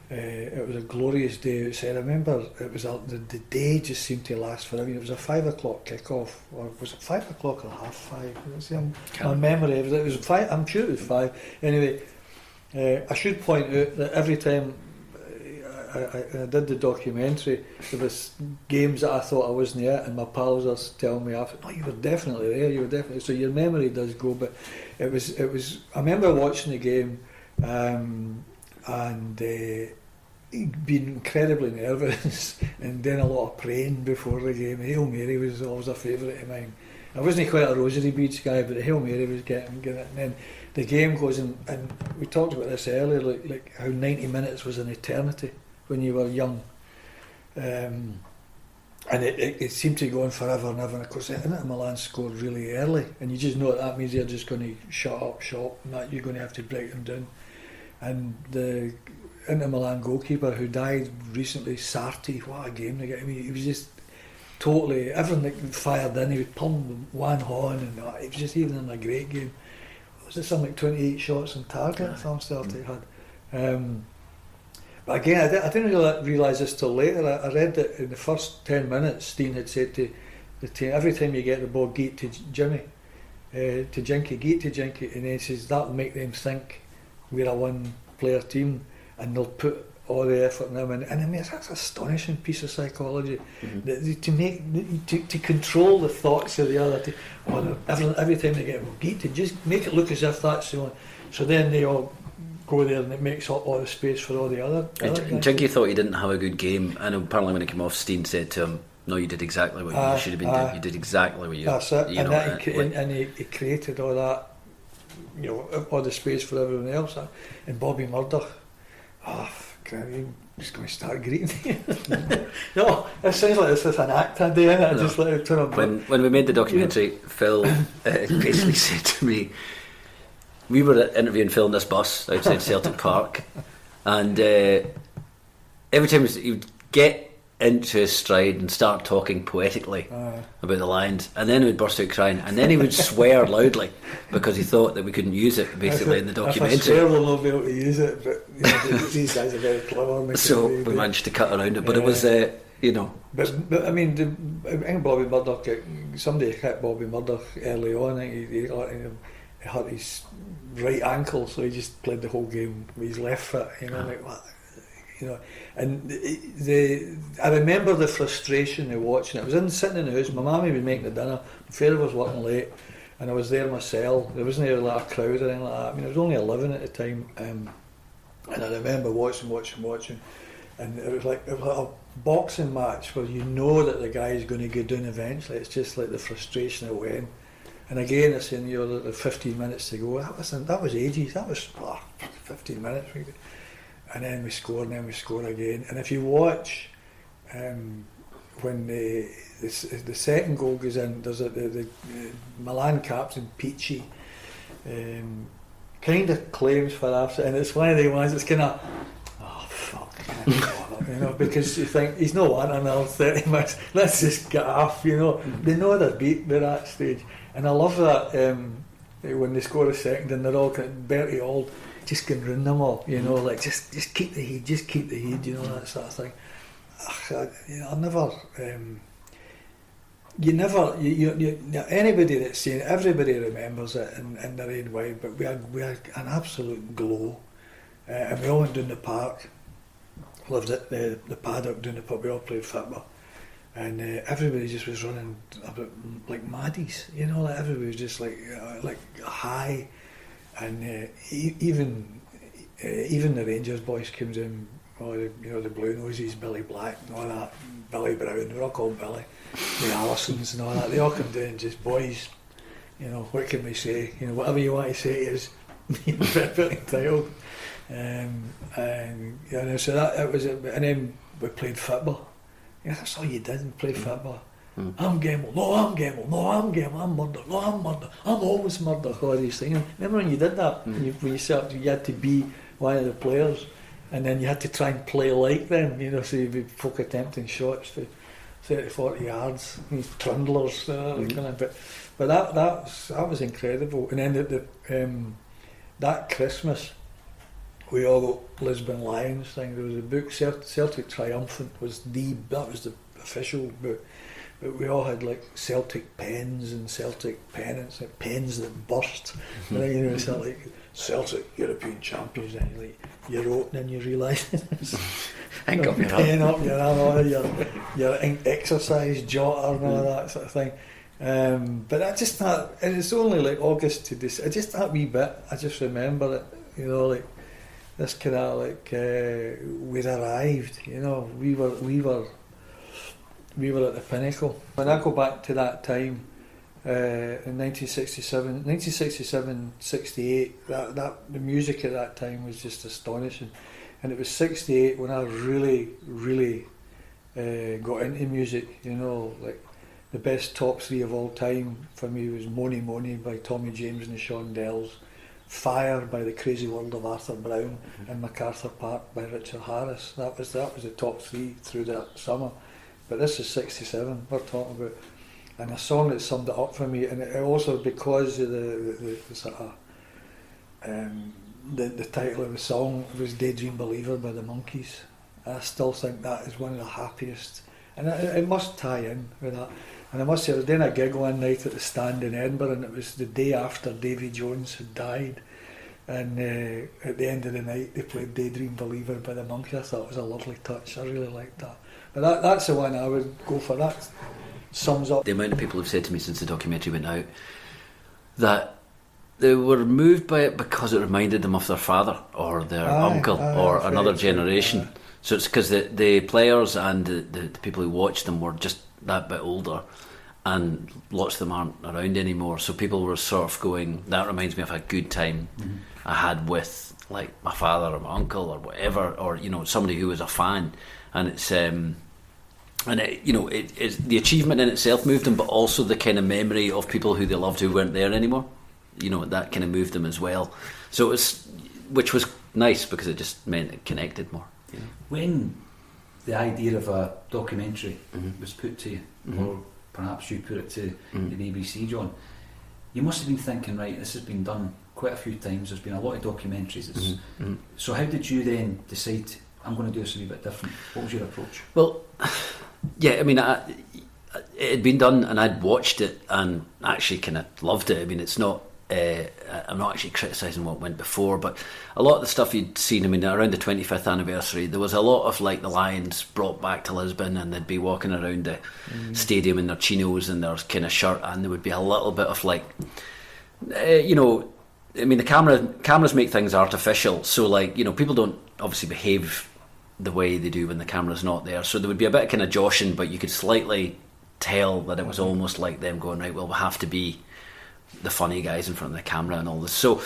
It was a glorious day outside. I remember it was the day just seemed to last forever. It was a 5 o'clock kick-off, or was it 5 o'clock or 5:30? My memory of it was 5. I'm sure it was 5. Anyway, I should point out that every time I did the documentary, there was games that I thought I wasn't at, and my pals are telling me after, "No, you were definitely there. You were definitely." So your memory does go, but it was. I remember watching the game. And being incredibly nervous and doing a lot of praying before the game. Hail Mary was always a favourite of mine. I wasn't quite a Rosary Beach guy, but the Hail Mary was getting it. And then the game goes, and we talked about this earlier, like how 90 minutes was an eternity when you were young. And it seemed to go on forever and ever. And of course, Inter Milan scored really early, and you just know that means they're just going to shut up shop, and that you're going to have to break them down. And the Inter Milan goalkeeper who died recently, Sarti, what a game to get him. He was just totally, everything that fired in, he would pump one horn, and it was just even in a great game. Was it something like 28 shots on target? I thought Celtic had. But again, I didn't realise this till later. I read that in the first 10 minutes, Steen had said to the team, every time you get the ball, get to Jimmy, to Jinky, get to Jinky, and then he says that'll make them think we're a one-player team, and they'll put all the effort in them. And I mean, that's an astonishing piece of psychology, to control the thoughts of the other team. Every time they get a ball, get to just make it look as if that's the one. So then they all go there, and it makes up all the space for all the other. Jinky thought he didn't have a good game, and apparently when he came off, Steen said to him, "No, you did exactly what you should have been doing. You did exactly what you." That's it. You know, and he created all that all the space for everyone else. And Bobby Murdoch, I'm just going to start greeting you. No, it sounds like this is an act I do, innit? Just let it turn up. When we made the documentary, Phil basically said to me, we were interviewing Phil in this bus outside Celtic Park, and every time he'd get into his stride and start talking poetically about the Lions, and then he would burst out crying, and then he would swear loudly because he thought that we couldn't use it basically in the documentary. If I swear, we'll not be able to use it, but these guys are very clever. So we managed to cut around it, but it was, But I mean, I think Bobby Murdoch, somebody hit Bobby Murdoch early on. I think he hurt his right ankle, so he just played the whole game with his left foot. Like what? And I remember the frustration of watching it. I was sitting in the house. My mummy was making the dinner. My father was working late, and I was there myself. There wasn't a lot of crowd or anything like that. I mean, I was only 11 at the time, and I remember watching, and it was like a boxing match where you know that the guy is going to go down eventually. It's just like the frustration of when. And again, I saying, the 15 minutes to go. That was ages. That was 15 minutes. And then we score, and then we score again. And if you watch, when the second goal goes in, there's the Milan captain Peachy kind of claims for after, and it's one of the ones that's kind of, oh fuck, because you think he's not wanting another 30 minutes. Let's just get off. They know they're beat by that stage, and I love that when they score a second and they're all kind of Bertie Auld just can ruin them all, like just keep the heat, that sort of thing. Anybody that's seen it, everybody remembers it in their own way, but we had an absolute glow, and we all went down the park, lived at the paddock down the pub, we all played football, and everybody just was running about like maddies, like everybody was just like high. And even the Rangers boys came down, the Blue Noses, Billy Black and all that, Billy Brown, they were all called Billy, the Allisons and all that, they all come down, just boys, what can we say, whatever you want to say is perfectly entitled. So that was it. And then we played football. That's all you did, play football. I'm Gamble, no I'm Gamble, no I'm Gamble, I'm Murder, no I'm Murder, I'm always Murder, all these things. Remember when you did that? When you had to be one of the players, and then you had to try and play like them, so you'd be folk attempting shots for 30, 40 yards, these trundlers, but that was incredible. And then that Christmas, we all got Lisbon Lions thing. There was a book, Celtic Triumphant that was the official book. But we all had like Celtic pens and Celtic pennants, like pens that burst. It's not like Celtic European champions, and you're opening and you realise ink up your pen up your arm, your exercise jotter and all that sort of thing. But I just thought, and it's only like August to December, just that wee bit, I just remember it, like this kind of like we'd arrived, we were at the pinnacle. When I go back to that time, in 1967, 68, that the music at that time was just astonishing. And it was 68 when I really, really got into music, like the best top three of all time for me was Money Money by Tommy James and the Shondells, Fire by The Crazy World of Arthur Brown, and MacArthur Park by Richard Harris. That was the top three through that summer. But this is 67 we're talking about, and a song that summed it up for me, and it also because of the sort of the title of the song was Daydream Believer by the Monkees. I still think that is one of the happiest, and it must tie in with that. And I must say, I was doing a gig one night at the Stand in Edinburgh, and it was the day after Davy Jones had died, and at the end of the night they played Daydream Believer by the Monkees. I thought it was a lovely touch, I really liked that. But that's the one I would go for. That sums up. The amount of people have said to me since the documentary went out that they were moved by it because it reminded them of their father or their uncle or another generation. So it's because the players and the people who watched them were just that bit older, and lots of them aren't around anymore. So people were sort of going, that reminds me of a good time I had with like my father or my uncle or whatever, or somebody who was a fan. And it's it's the achievement in itself moved them, but also the kind of memory of people who they loved who weren't there anymore. That kind of moved them as well. So it was, which was nice because it just meant it connected more. When the idea of a documentary was put to you, or perhaps you put it to the BBC, John, you must have been thinking, right, this has been done quite a few times, there's been a lot of documentaries. So how did you then decide, I'm going to do this a wee bit different? What was your approach? Well, yeah, I mean, it had been done and I'd watched it and actually kind of loved it. I mean, it's not, I'm not actually criticising what went before, but a lot of the stuff you'd seen, I mean, around the 25th anniversary, there was a lot of like the Lions brought back to Lisbon, and they'd be walking around the stadium in their chinos and their kind of shirt, and there would be a little bit of like, I mean, the cameras make things artificial, so like, people don't obviously behave the way they do when the camera's not there, so there would be a bit of kind of joshing, but you could slightly tell that it was almost like them going, right, well, we'll have to be the funny guys in front of the camera and all this. So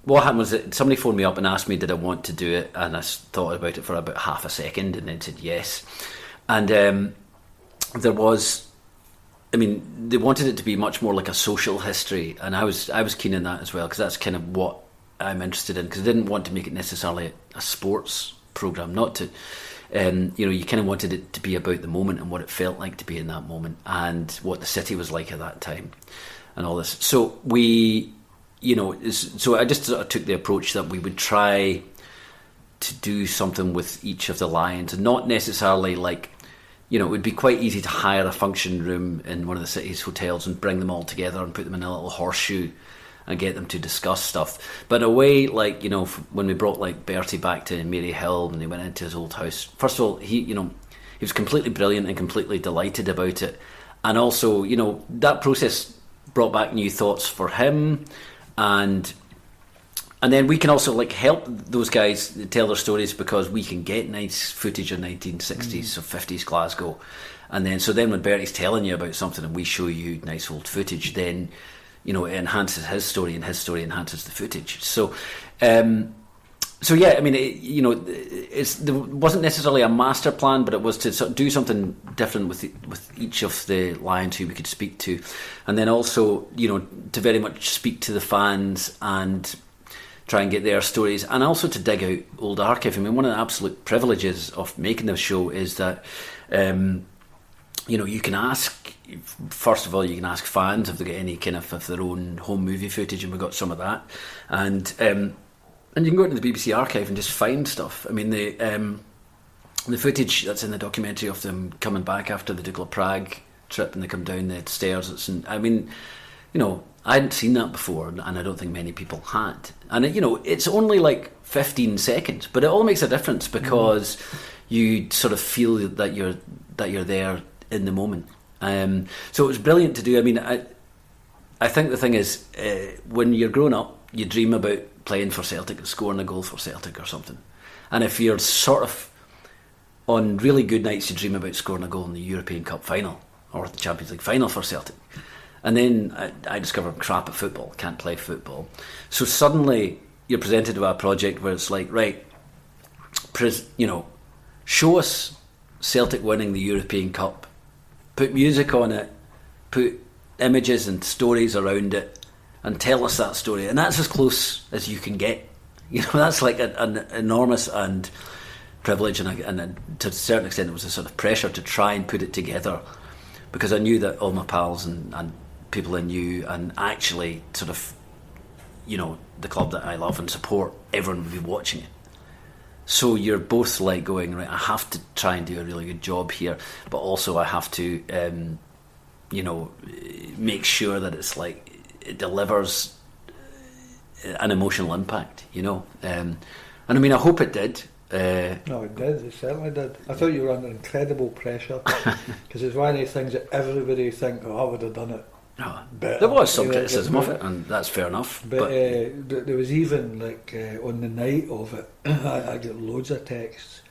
what happened was that somebody phoned me up and asked me did I want to do it, and I thought about it for about half a second and then said yes. And there was, I mean, they wanted it to be much more like a social history, and I was keen on that as well, because that's kind of what I'm interested in, because I didn't want to make it necessarily a sports programme, not to you kind of wanted it to be about the moment and what it felt like to be in that moment and what the city was like at that time and all this. So so I just sort of took the approach that we would try to do something with each of the Lions, and not necessarily like, it would be quite easy to hire a function room in one of the city's hotels and bring them all together and put them in a little horseshoe and get them to discuss stuff. But in a way, like, when we brought like Bertie back to Mary Hill and they went into his old house, first of all, he was completely brilliant and completely delighted about it. And also, that process brought back new thoughts for him. And then we can also like help those guys tell their stories, because we can get nice footage of 1960s or 50s Glasgow. And then, so then when Bertie's telling you about something and we show you nice old footage, then it enhances his story, and his story enhances the footage. So, yeah, I mean, there wasn't necessarily a master plan, but it was to sort of do something different with each of the Lions who we could speak to, and then also, to very much speak to the fans and try and get their stories, and also to dig out old archive. I mean, one of the absolute privileges of making this show is that, you can ask, first of all, you can ask fans if they get any kind of their own home movie footage, and we got some of that, and you can go into the BBC archive and just find stuff. I mean, the footage that's in the documentary of them coming back after the Duke of Prague trip and they come down the stairs, I mean, I hadn't seen that before, and I don't think many people had. And it's only like 15 seconds, but it all makes a difference, because you sort of feel that you're there in the moment. So it was brilliant to do. I mean, I think the thing is, when you're growing up, you dream about playing for Celtic and scoring a goal for Celtic or something. And if you're sort of on really good nights, you dream about scoring a goal in the European Cup final or the Champions League final for Celtic. And then I discovered I'm crap at football, can't play football. So suddenly you're presented with a project where it's like, right, show us Celtic winning the European Cup, put music on it, put images and stories around it, and tell us that story. And that's as close as you can get. That's like an enormous and privilege, and to a certain extent it was a sort of pressure to try and put it together, because I knew that all my pals and people I knew, and actually sort of, the club that I love and support, everyone would be watching it. So you're both like going, right, I have to try and do a really good job here, but also I have to, make sure that it's like, it delivers an emotional impact, and I mean, I hope it did. No, it did. It certainly did. I thought you were under incredible pressure, because it's one of those things that everybody think, I would have done it better. There was some criticism of it, and that's fair enough. But there was even like on the night of it, I got loads of texts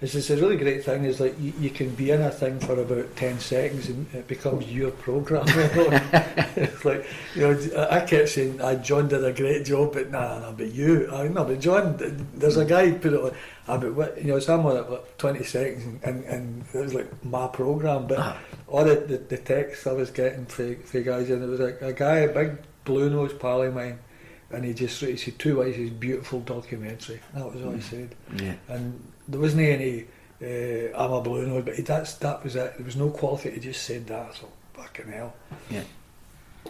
it's a really great thing. Is like you can be in a thing for about 10 seconds and it becomes your programme. It's like, you know, I kept saying, John did a great job, but nah, but you, no, but John, there's a guy who put it on, but what, you know, so I'm on it like 20 seconds and it was like my programme, but all the text I was getting for guys, and it was like a guy, a big blue-nosed pal of mine, and he said 2 Wives is beautiful documentary. That was all he said. Yeah. And there wasn't any I'm a blue nose, but that was it. There was no quality. He just said that. So fucking hell. Yeah.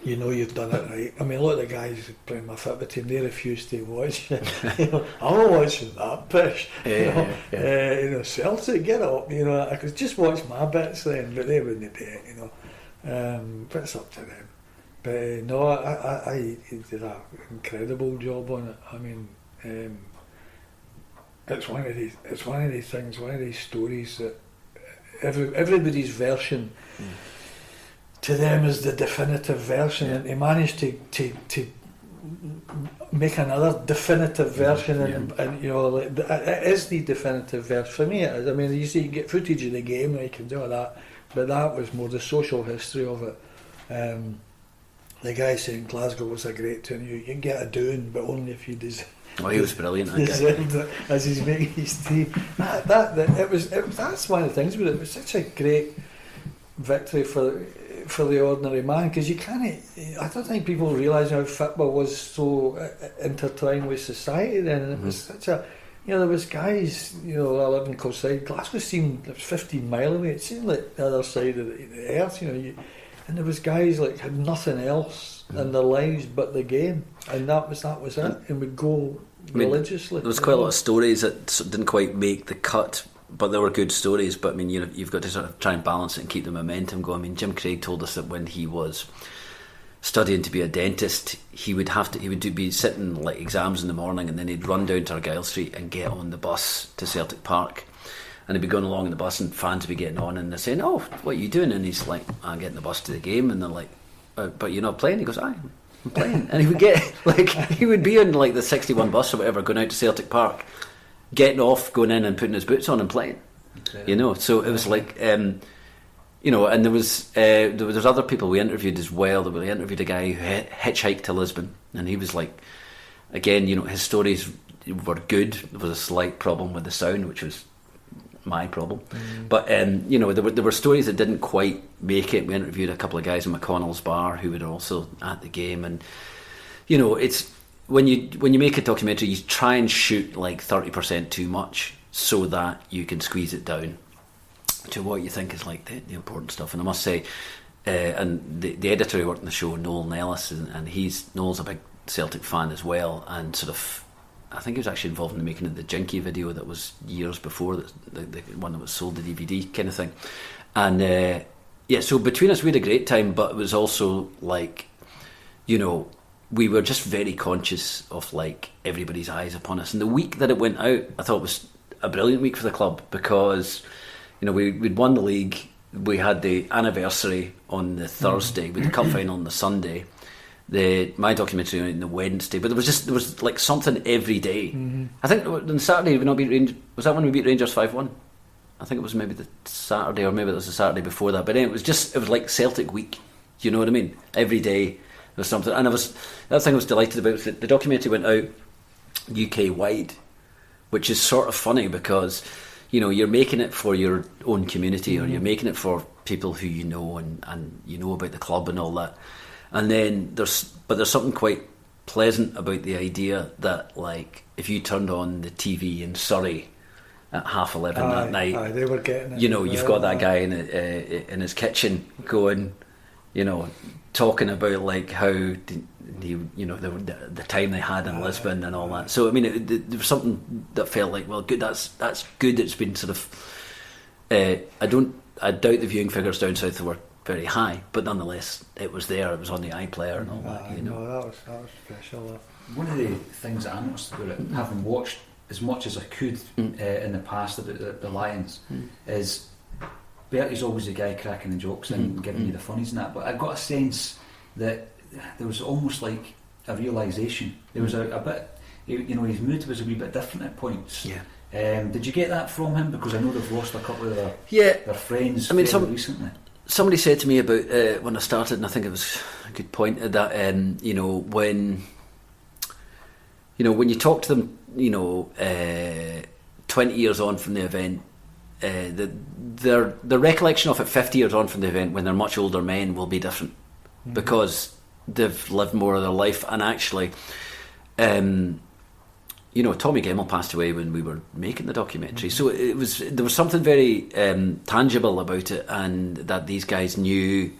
You know you've done it right. I mean, a lot of the guys playing my football team, they refuse to watch. You know, I'm not watching that pish. You know, Celtic, get up. You know, I could just watch my bits then, but they wouldn't do it. You know, but it's up to them. But no, I did an incredible job on it. I mean, it's one of these things, one of these stories that everybody's version to them is the definitive version, and they managed to make another definitive version, and you know, like, it is the definitive version for me. It is. I mean, you see, you get footage of the game, and you can do all that, but that was more the social history of it. The guy saying Glasgow was a great town. You can get a doing, but only if you deserve. Oh, he was brilliant. Deserved it as he's making his team. That's one of the things. But it was such a great victory for the ordinary man, because you can't. I don't think people realise how football was so intertwined with society then. And it was such a. You know, there was guys. You know, I live in Kilside. Glasgow seemed, it was 15 mile away. It seemed like the other side of the earth. You know, and there was guys like had nothing else in their lives but the game, and that was it, and would go religiously. There was quite a lot of stories that didn't quite make the cut, but they were good stories. But I mean, you've got to sort of try and balance it and keep the momentum going. I mean, Jim Craig told us that when he was studying to be a dentist, he would be sitting like exams in the morning, and then he'd run down to Argyle Street and get on the bus to Celtic Park. And he'd be going along in the bus, and fans would be getting on, and they're saying, "Oh, what are you doing?" And he's like, "I'm getting the bus to the game." And they're like, "But you're not playing?" He goes, "I'm playing." And he would get he would be on like the 61 bus or whatever, going out to Celtic Park, getting off, going in and putting his boots on and playing. Okay. You know, so it was like, you know, and there was other people we interviewed as well. We interviewed a guy who hitchhiked to Lisbon, and he was like, again, you know, his stories were good. There was a slight problem with the sound, which was my problem, but you know, there were stories that didn't quite make it. We interviewed a couple of guys in McConnell's bar who were also at the game, and you know, it's when you make a documentary, you try and shoot like 30% too much so that you can squeeze it down to what you think is like the important stuff. And I must say, and the editor who worked on the show, Noel Nellis, and Noel's a big Celtic fan as well, and sort of, I think he was actually involved in the making of the Jinky video that was years before the one that was sold, the DVD kind of thing. And so between us we had a great time, but it was also like, you know, we were just very conscious of like everybody's eyes upon us. And the week that it went out, I thought was a brilliant week for the club, because you know, we'd won the league, we had the anniversary on the Thursday, with the cup final on the Sunday, my documentary on the Wednesday, but there was like something every day. I think on Saturday we not beat Rangers. Was that when we beat Rangers 5-1? I think it was maybe the Saturday, or maybe it was the Saturday before that. But anyway, it was like Celtic week. You know what I mean? Every day there was something, and that thing I was delighted about was that the documentary went out UK wide, which is sort of funny because, you know, you're making it for your own community, or you're making it for people who you know and you know about the club and all that. And then there's something quite pleasant about the idea that, like, if you turned on the TV in Surrey at 11:30 that night, they were getting it. You know, you've got that guy in his kitchen going, you know, talking about like how you know the time they had in Lisbon and all that. So I mean, there was something that felt like, well, good. That's good. It's been sort of. I doubt the viewing figures down south were very high, but nonetheless, it was there. It was on the iPlayer and all that. You know, that was special. One of the things that I noticed about it, having watched as much as I could in the past about the Lions, is Bertie's always the guy cracking the jokes and giving you the funnies and that. But I got a sense that there was almost like a realisation. There was a bit, you know, his mood was a wee bit different at points. Yeah. Did you get that from him? Because I know they've lost a couple of their friends fairly recently. Somebody said to me about when I started, and I think it was a good point, that when you talk to them, 20 years on from the event, their recollection of it 50 years on from the event, when they're much older men, will be different, because they've lived more of their life. And actually, Tommy Gemmell passed away when we were making the documentary, so there was something very tangible about it, and that these guys knew,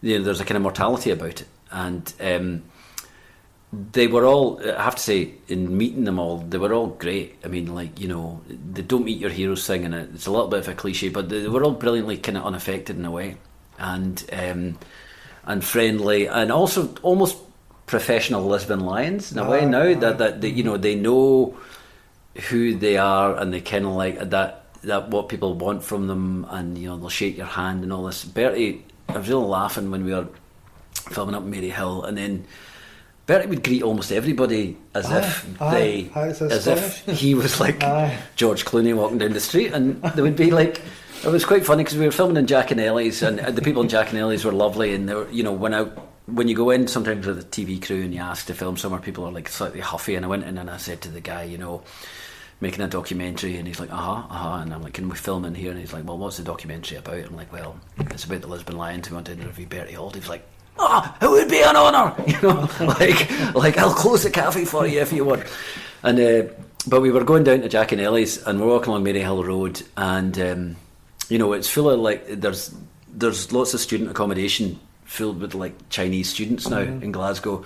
there's a kind of mortality about it. And they were all, I have to say, in meeting them all, they were all great. I mean, they don't meet your heroes thing, and it's a little bit of a cliche, but they were all brilliantly kind of unaffected in a way, and friendly, and also almost professional Lisbon Lions in a way now, that they, they know who they are, and they kind of like that what people want from them, and they'll shake your hand and all this. Bertie, I was really laughing when we were filming up Mary Hill, and then Bertie would greet almost everybody as if he was like George Clooney walking down the street, and they would be like, it was quite funny because we were filming in Jack and Ellie's, and the people in Jack and Ellie's were lovely, and they were, when you go in sometimes with a TV crew and you ask to film somewhere, people are like slightly huffy, and I went in and I said to the guy, making a documentary, and he's like, and I'm like, can we film in here? And he's like, well, what's the documentary about? I'm like, well, it's about the Lisbon Lions. We want to interview Bertie Holt. He's like, it would be an honour, like I'll close the cafe for you if you want. And but we were going down to Jack and Ellie's, and we're walking along Mary Hill Road, and it's full of there's lots of student accommodation filled with Chinese students now in Glasgow.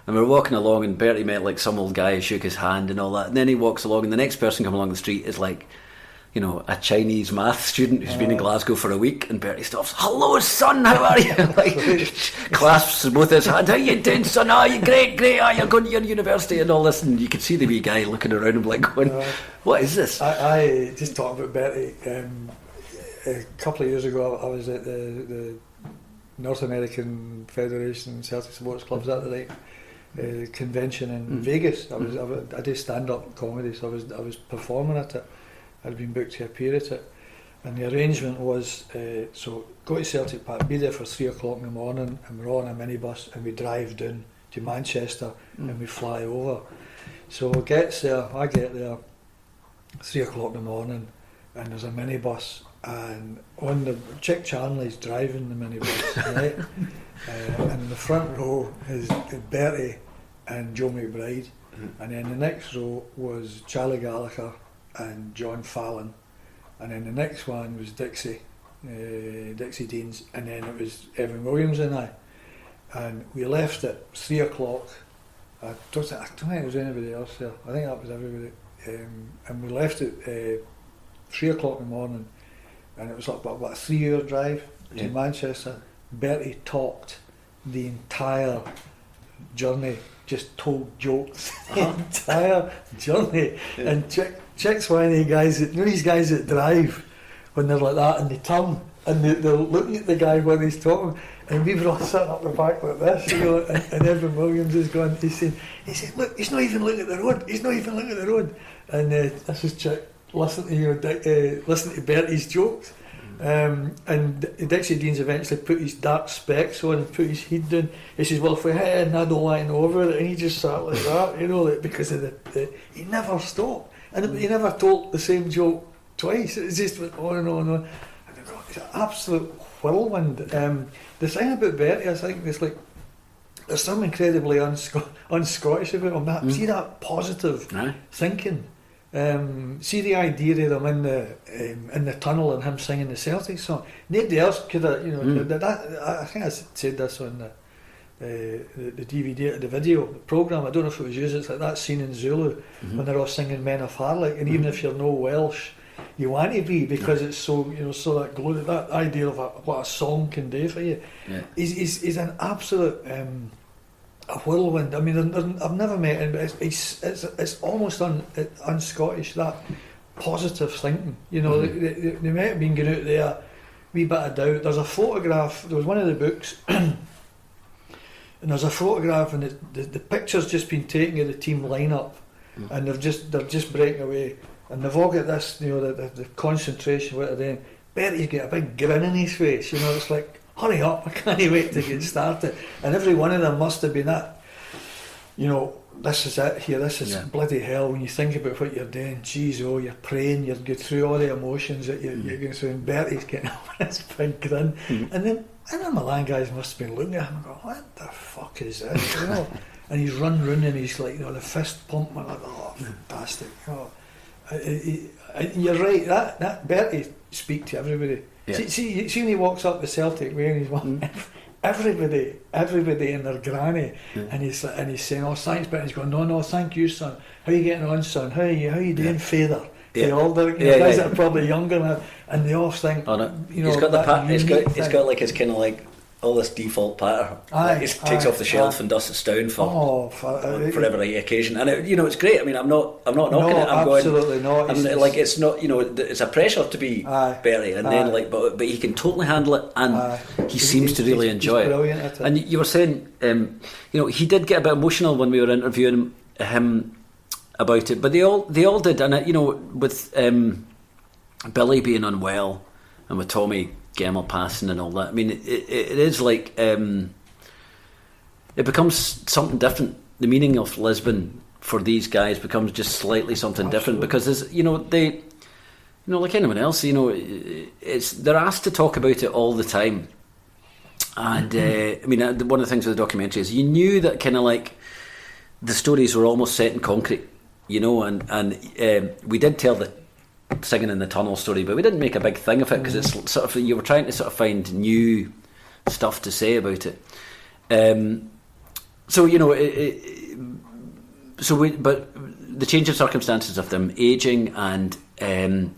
And we were walking along, and Bertie met some old guy who shook his hand and all that, and then he walks along, and the next person coming along the street is a Chinese math student who's been in Glasgow for a week, and Bertie stops, hello son, how are you? Clasps both his hands, how you doing son? You great, you're going to your university and all this, and you could see the wee guy looking around him going, what is this? I just talked about Bertie. A couple of years ago I was at the North American Federation Celtic Sports Clubs at the convention in Vegas. I did stand-up comedy, so I was performing at it. I'd been booked to appear at it, and the arrangement was so go to Celtic Park, be there for 3 o'clock in the morning, and we're on a minibus and we drive down to Manchester and we fly over. So I get there 3 o'clock in the morning, and there's a minibus, and on the Chick Charnley's driving the minibus, right? And in the front row is Bertie and Joe McBride, and then the next row was Charlie Gallagher and John Fallon, and then the next one was Dixie Deans, and then it was Evan Williams and I, and we left at 3 o'clock. I don't think there was anybody else there. I think that was everybody, and we left at 3 o'clock in the morning, and it was about a 3-hour drive to Manchester. Bertie talked the entire journey, just told jokes the entire journey, and Chick's one of the guys that, these guys that drive when they're like that and they turn and they're looking at the guy when he's talking, and we were all sitting up the back like this, and Evan Williams is going, he said, look, he's not even looking at the road, and this is Chick listening to Bertie's jokes. And Dixie Deans eventually put his dark specs on and put his head down. He says, well, if we hit it and I don't line over it, and he just sat like that, because of he never stopped, and he never told the same joke twice. It just went on and on and on. And it's an absolute whirlwind. The thing about Bertie, I think, is there's something incredibly un-Scottish about him. See that positive thinking. See the idea of them in the tunnel and him singing the Celtic song. Nobody else could have, I think I said this on the DVD, the video, the programme. I don't know if it was used. It's like that scene in Zulu when they're all singing Men of Harlech, and even if you're no Welsh, you want to be, because it's so so that glory, that idea of what a song can do for you. He's an absolute. A whirlwind. I mean, I've never met him, but it's almost un-Scottish, that positive thinking. They might have been going out there, wee bit of doubt. There's a photograph. There was one of the books, and there's a photograph, and the picture's just been taken of the team lineup, and they're just breaking away, and they've all got this, the concentration, what they're doing. Bertie's got a big grin in his face, it's like, hurry up, I can't wait to get started. And every one of them must have been that, this is it here, this is bloody hell. When you think about what you're doing, geez, you're praying, you're going through all the emotions that you're going through, and Bertie's getting up with this big grin. And then the Milan guys must have been looking at him and going, what the fuck is this, And he's run round and he's like, the fist pump, and like, oh, fantastic, you're right, that Bertie speak to everybody. Yeah. See when he walks up the Celtic way and he's walking, everybody and their granny, and he's saying, oh, thanks, but he's going, no, thank you, son. How are you getting on, son? How are you doing, father? The older guys that are probably younger now, and they all think, he's got the he's got like his kind of like all this default patter. He takes off the shelf and dusts it down for every occasion, and it's great. I mean, I'm not knocking it. I'm absolutely going, not. I'm like, it's not. It's a pressure to be Bertie, and then like, but he can totally handle it, and he seems to really enjoy it. Brilliant at it. And you were saying, he did get a bit emotional when we were interviewing him about it, but they all did, and with Billy being unwell, and with Tommy Gemmell passing and all that. I mean, it is like it becomes something different. The meaning of Lisbon for these guys becomes just slightly something different, because there's, they, like anyone else, they're asked to talk about it all the time. And I mean, one of the things with the documentary is you knew that kind of like the stories were almost set in concrete, and we did tell the singing in the tunnel story, but we didn't make a big thing of it, because it's sort of, you were trying to sort of find new stuff to say about it. But the change of circumstances of them aging and and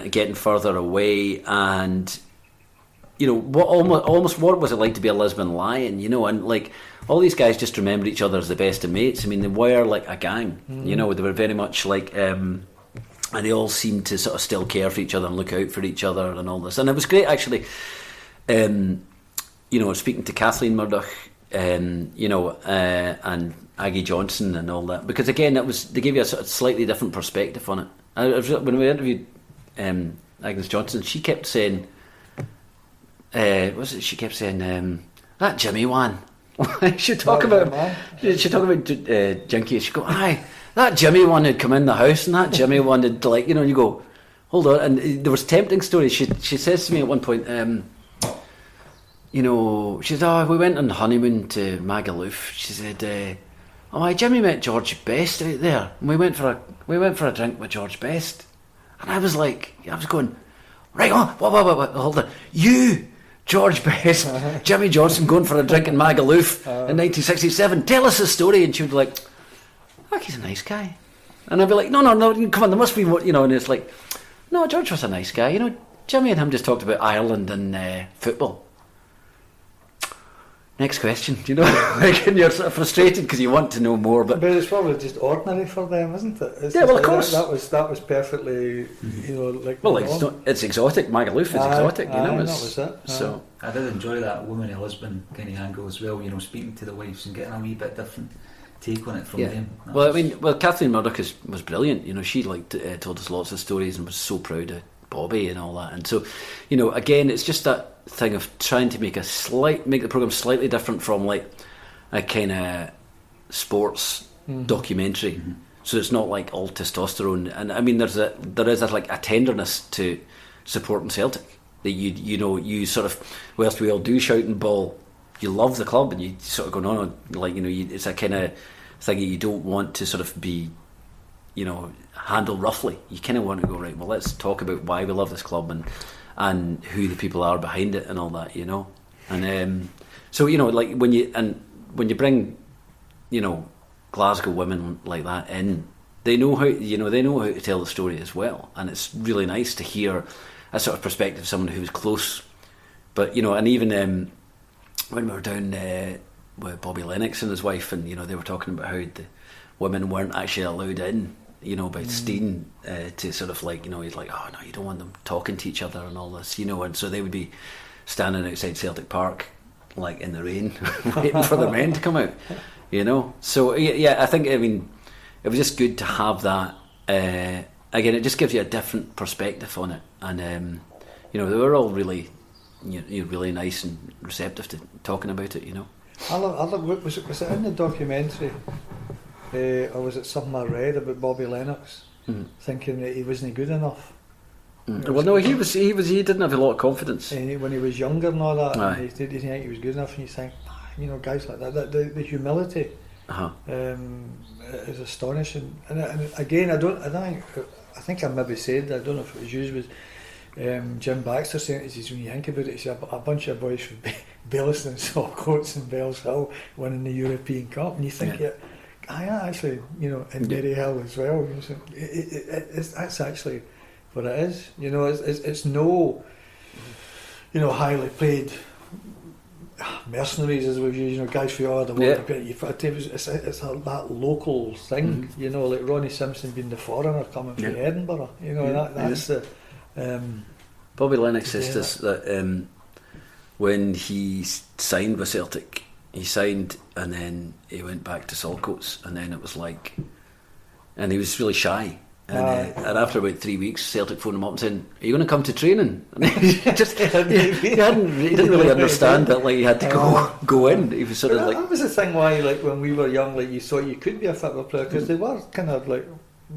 getting further away, and what almost what was it like to be a Lisbon Lion, and like all these guys just remembered each other as the best of mates. I mean, they were like a gang, they were very much like and they all seemed to sort of still care for each other and look out for each other and all this. And it was great, actually, speaking to Kathleen Murdoch, and Aggie Johnson and all that, because again, they gave you a sort of slightly different perspective on it. When we interviewed Agnes Johnson, she kept saying, she kept saying, that Jimmy one. She'd talk about Jinky. She'd go, aye, that Jimmy one had come in the house, and that Jimmy one had, like, you go, hold on. And there was tempting stories. She says to me at one point, she said, we went on honeymoon to Magaluf. She said, Jimmy met George Best out there, and we went for a drink with George Best. And I was going, right on, what, hold on, you, George Best, Jimmy Johnson going for a drink in Magaluf in 1967. Tell us the story. And she would be like, he's a nice guy. And I'd be like, no, come on, there must be more, and it's like, no, George was a nice guy. Jimmy and him just talked about Ireland and football. Next question, and you're sort of frustrated because you want to know more, but it's probably just ordinary for them, isn't it? Of course. That was perfectly, it's exotic. Magaluf is exotic, that was it. So I did enjoy that woman in Lisbon kind of angle as well. Speaking to the wives and getting a wee bit different take on it from them. Kathleen Murdoch was brilliant. She told us lots of stories and was so proud of Bobby and all that. And so, again, it's just that thing of trying to make the programme slightly different from like a kind of sports documentary. Mm-hmm. So it's not like all testosterone. And I mean, there is a tenderness to supporting Celtic that you sort of, whilst we all do shout and ball, you love the club and you sort of go on like it's a kind of thing that you don't want to sort of be handle roughly. You kind of want to go, right, well, let's talk about why we love this club and who the people are behind it and all that, and so like when you bring Glasgow women like that in, they know how to tell the story as well, and it's really nice to hear a sort of perspective of someone who's close. But and even when we were down with Bobby Lennox and his wife, and they were talking about how the women weren't actually allowed in, by Steen to sort of like, he's like, oh no, you don't want them talking to each other and all this, and so they would be standing outside Celtic Park like in the rain waiting for the men to come out, so yeah, I think, it was just good to have that again, it just gives you a different perspective on it, and they were all really, really nice and receptive to talking about it. I love, was it in the documentary, or was it something I read about Bobby Lennox thinking that he wasn't good enough? Well, no, he didn't have a lot of confidence. And when he was younger and all that, Aye. and he didn't think he was good enough, and you think, guys like that, the humility is astonishing. And again, I think I maybe said, I don't know if it was used, was Jim Baxter saying, when you think about it, it's a bunch of boys from Belliston and Saltcoats and Bells Hill winning the European Cup, and you think, actually, in Derry Hill as well, that's actually what it is. It's no, highly paid mercenaries, as we've used, guys for all the world. It's that local thing, like Ronnie Simpson being the foreigner coming from Edinburgh. That's the. Bobby Lennox says this, that when he signed with Celtic, he signed and then he went back to Saltcoats, and then it was like, and he was really shy. And after about 3 weeks, Celtic phoned him up and said, "Are you going to come to training?" And he didn't really understand that he had to go in. He was sort of like, that was the thing why, when we were young, you thought you could be a football player, because they were kind of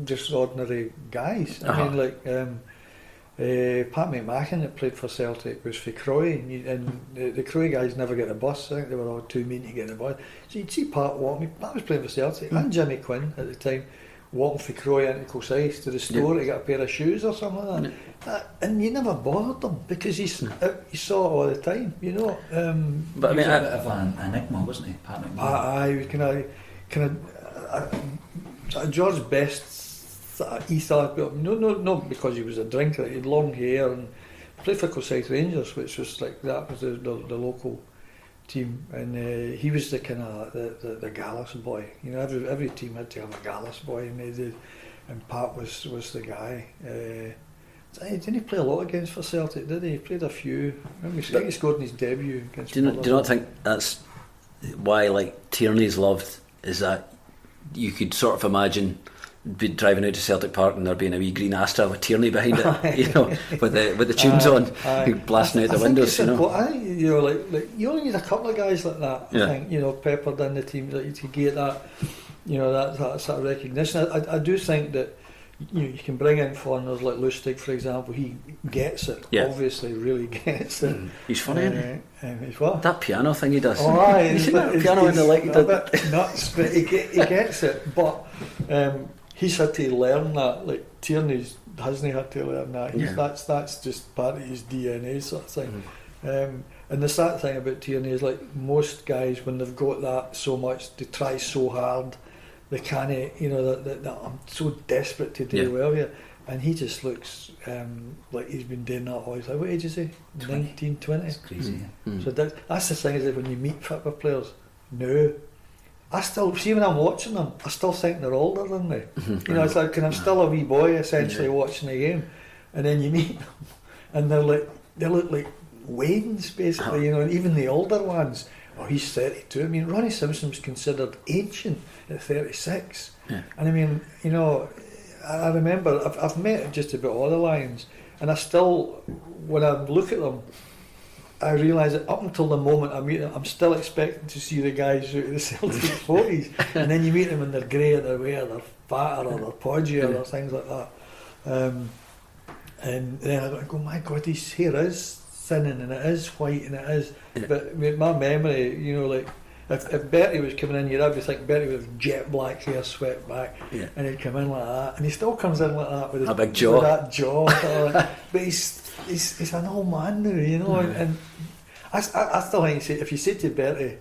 just ordinary guys. I mean, Pat McMahon that played for Celtic was for Croy, and the Croy guys never get a bus. I think they were all too mean to get a bus. So you'd see Pat walking. Pat was playing for Celtic, and Jimmy Quinn at the time, walking for Croy into Kilsyth to the store to get a pair of shoes or something like that. And you never bothered them, because you saw it all the time, But I mean, he was a bit of an enigma, wasn't he, Pat McMahon? He was kind of George Best ethos, not because he was a drinker. He had long hair and played for Kilsyth Rangers, which was that was the local team, and he was the kind of the Gallus boy. Every team had to have a Gallus boy, and Pat was the guy. Didn't he play a lot against for Celtic? Did he? He played a few. I think he scored in his debut against. Do you not think that's why Tierney's loved, is that you could sort of imagine be driving out to Celtic Park and there being a wee green Astra with Tierney behind it, with the tunes on, blasting out the windows. I think you only need a couple of guys like that. I think peppered in the team to get that, that sort of recognition. I do think that you can bring in foreigners like Lustig, for example. He gets it. Obviously, really gets it. He's funny, isn't he? He's what? That piano thing he does. Oh, aye, you seen that piano in the a bit nuts, but he gets it. But he's had to learn that. Tierney hasn't had to learn that. That's just part of his DNA, sort of thing. And the sad thing about Tierney is, most guys, when they've got that so much, they try so hard, they can't. That I'm so desperate to do well here, and he just looks like he's been doing that all his life. What age is he? 19, 20. That's crazy. So that's the thing, is that when you meet football players, I still see, when I'm watching them, I still think they're older than me. It's like, I'm still a wee boy essentially watching the game, and then you meet them, and they look like Waynes basically, and even the older ones. Oh, he's 32. I mean, Ronnie Simpson was considered ancient at 36, and I mean, I remember I've met just about all the Lions, and I still, when I look at them, I realise that up until the moment I meet them, I'm still expecting to see the guys out of the Celtic 40s, and then you meet them and they're grey at their wear, they're fatter or they're podgier or things like that, and then I go, my God, his hair is thinning and it is white and it is, but my memory, if Bertie was coming in, you'd have to think Bertie with jet black hair swept back, and he'd come in like that, and he still comes in like that with a big jaw. With that jaw. But he's an old man now, and I still think, if you say to Bertie,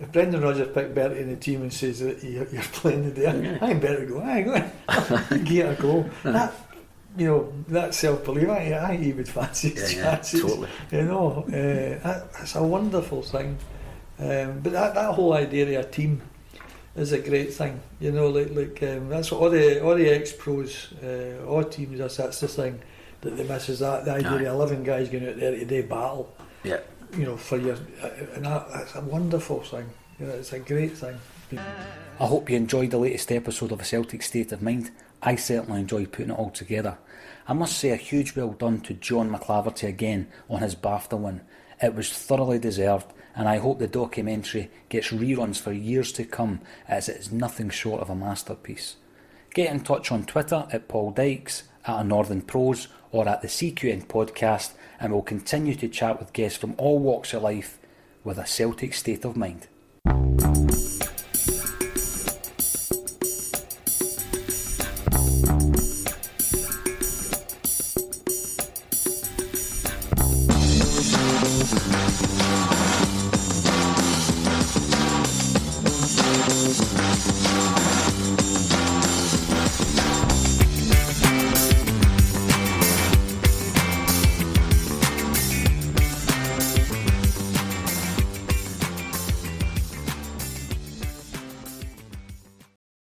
if Brendan Rodgers picked Bertie in the team and says that you're playing today, I think Bertie would go, go on, give it a go. That self-belief, I think he would fancy his chances. Totally. That's a wonderful thing. But that whole idea of a team is a great thing. That's what all the ex-pros, all teams, that's the thing that they miss, is that the idea of 11 guys going out there today battle. For your, and that's a wonderful thing. It's a great thing. I hope you enjoyed the latest episode of A Celtic State of Mind. I certainly enjoyed putting it all together. I must say a huge well done to John MacLaverty again on his Bafta win. It was thoroughly deserved, and I hope the documentary gets reruns for years to come, as it is nothing short of a masterpiece. Get in touch on Twitter at Paul Dykes, at A Northern Pros, or at the CQN Podcast, and we'll continue to chat with guests from all walks of life with A Celtic State of Mind.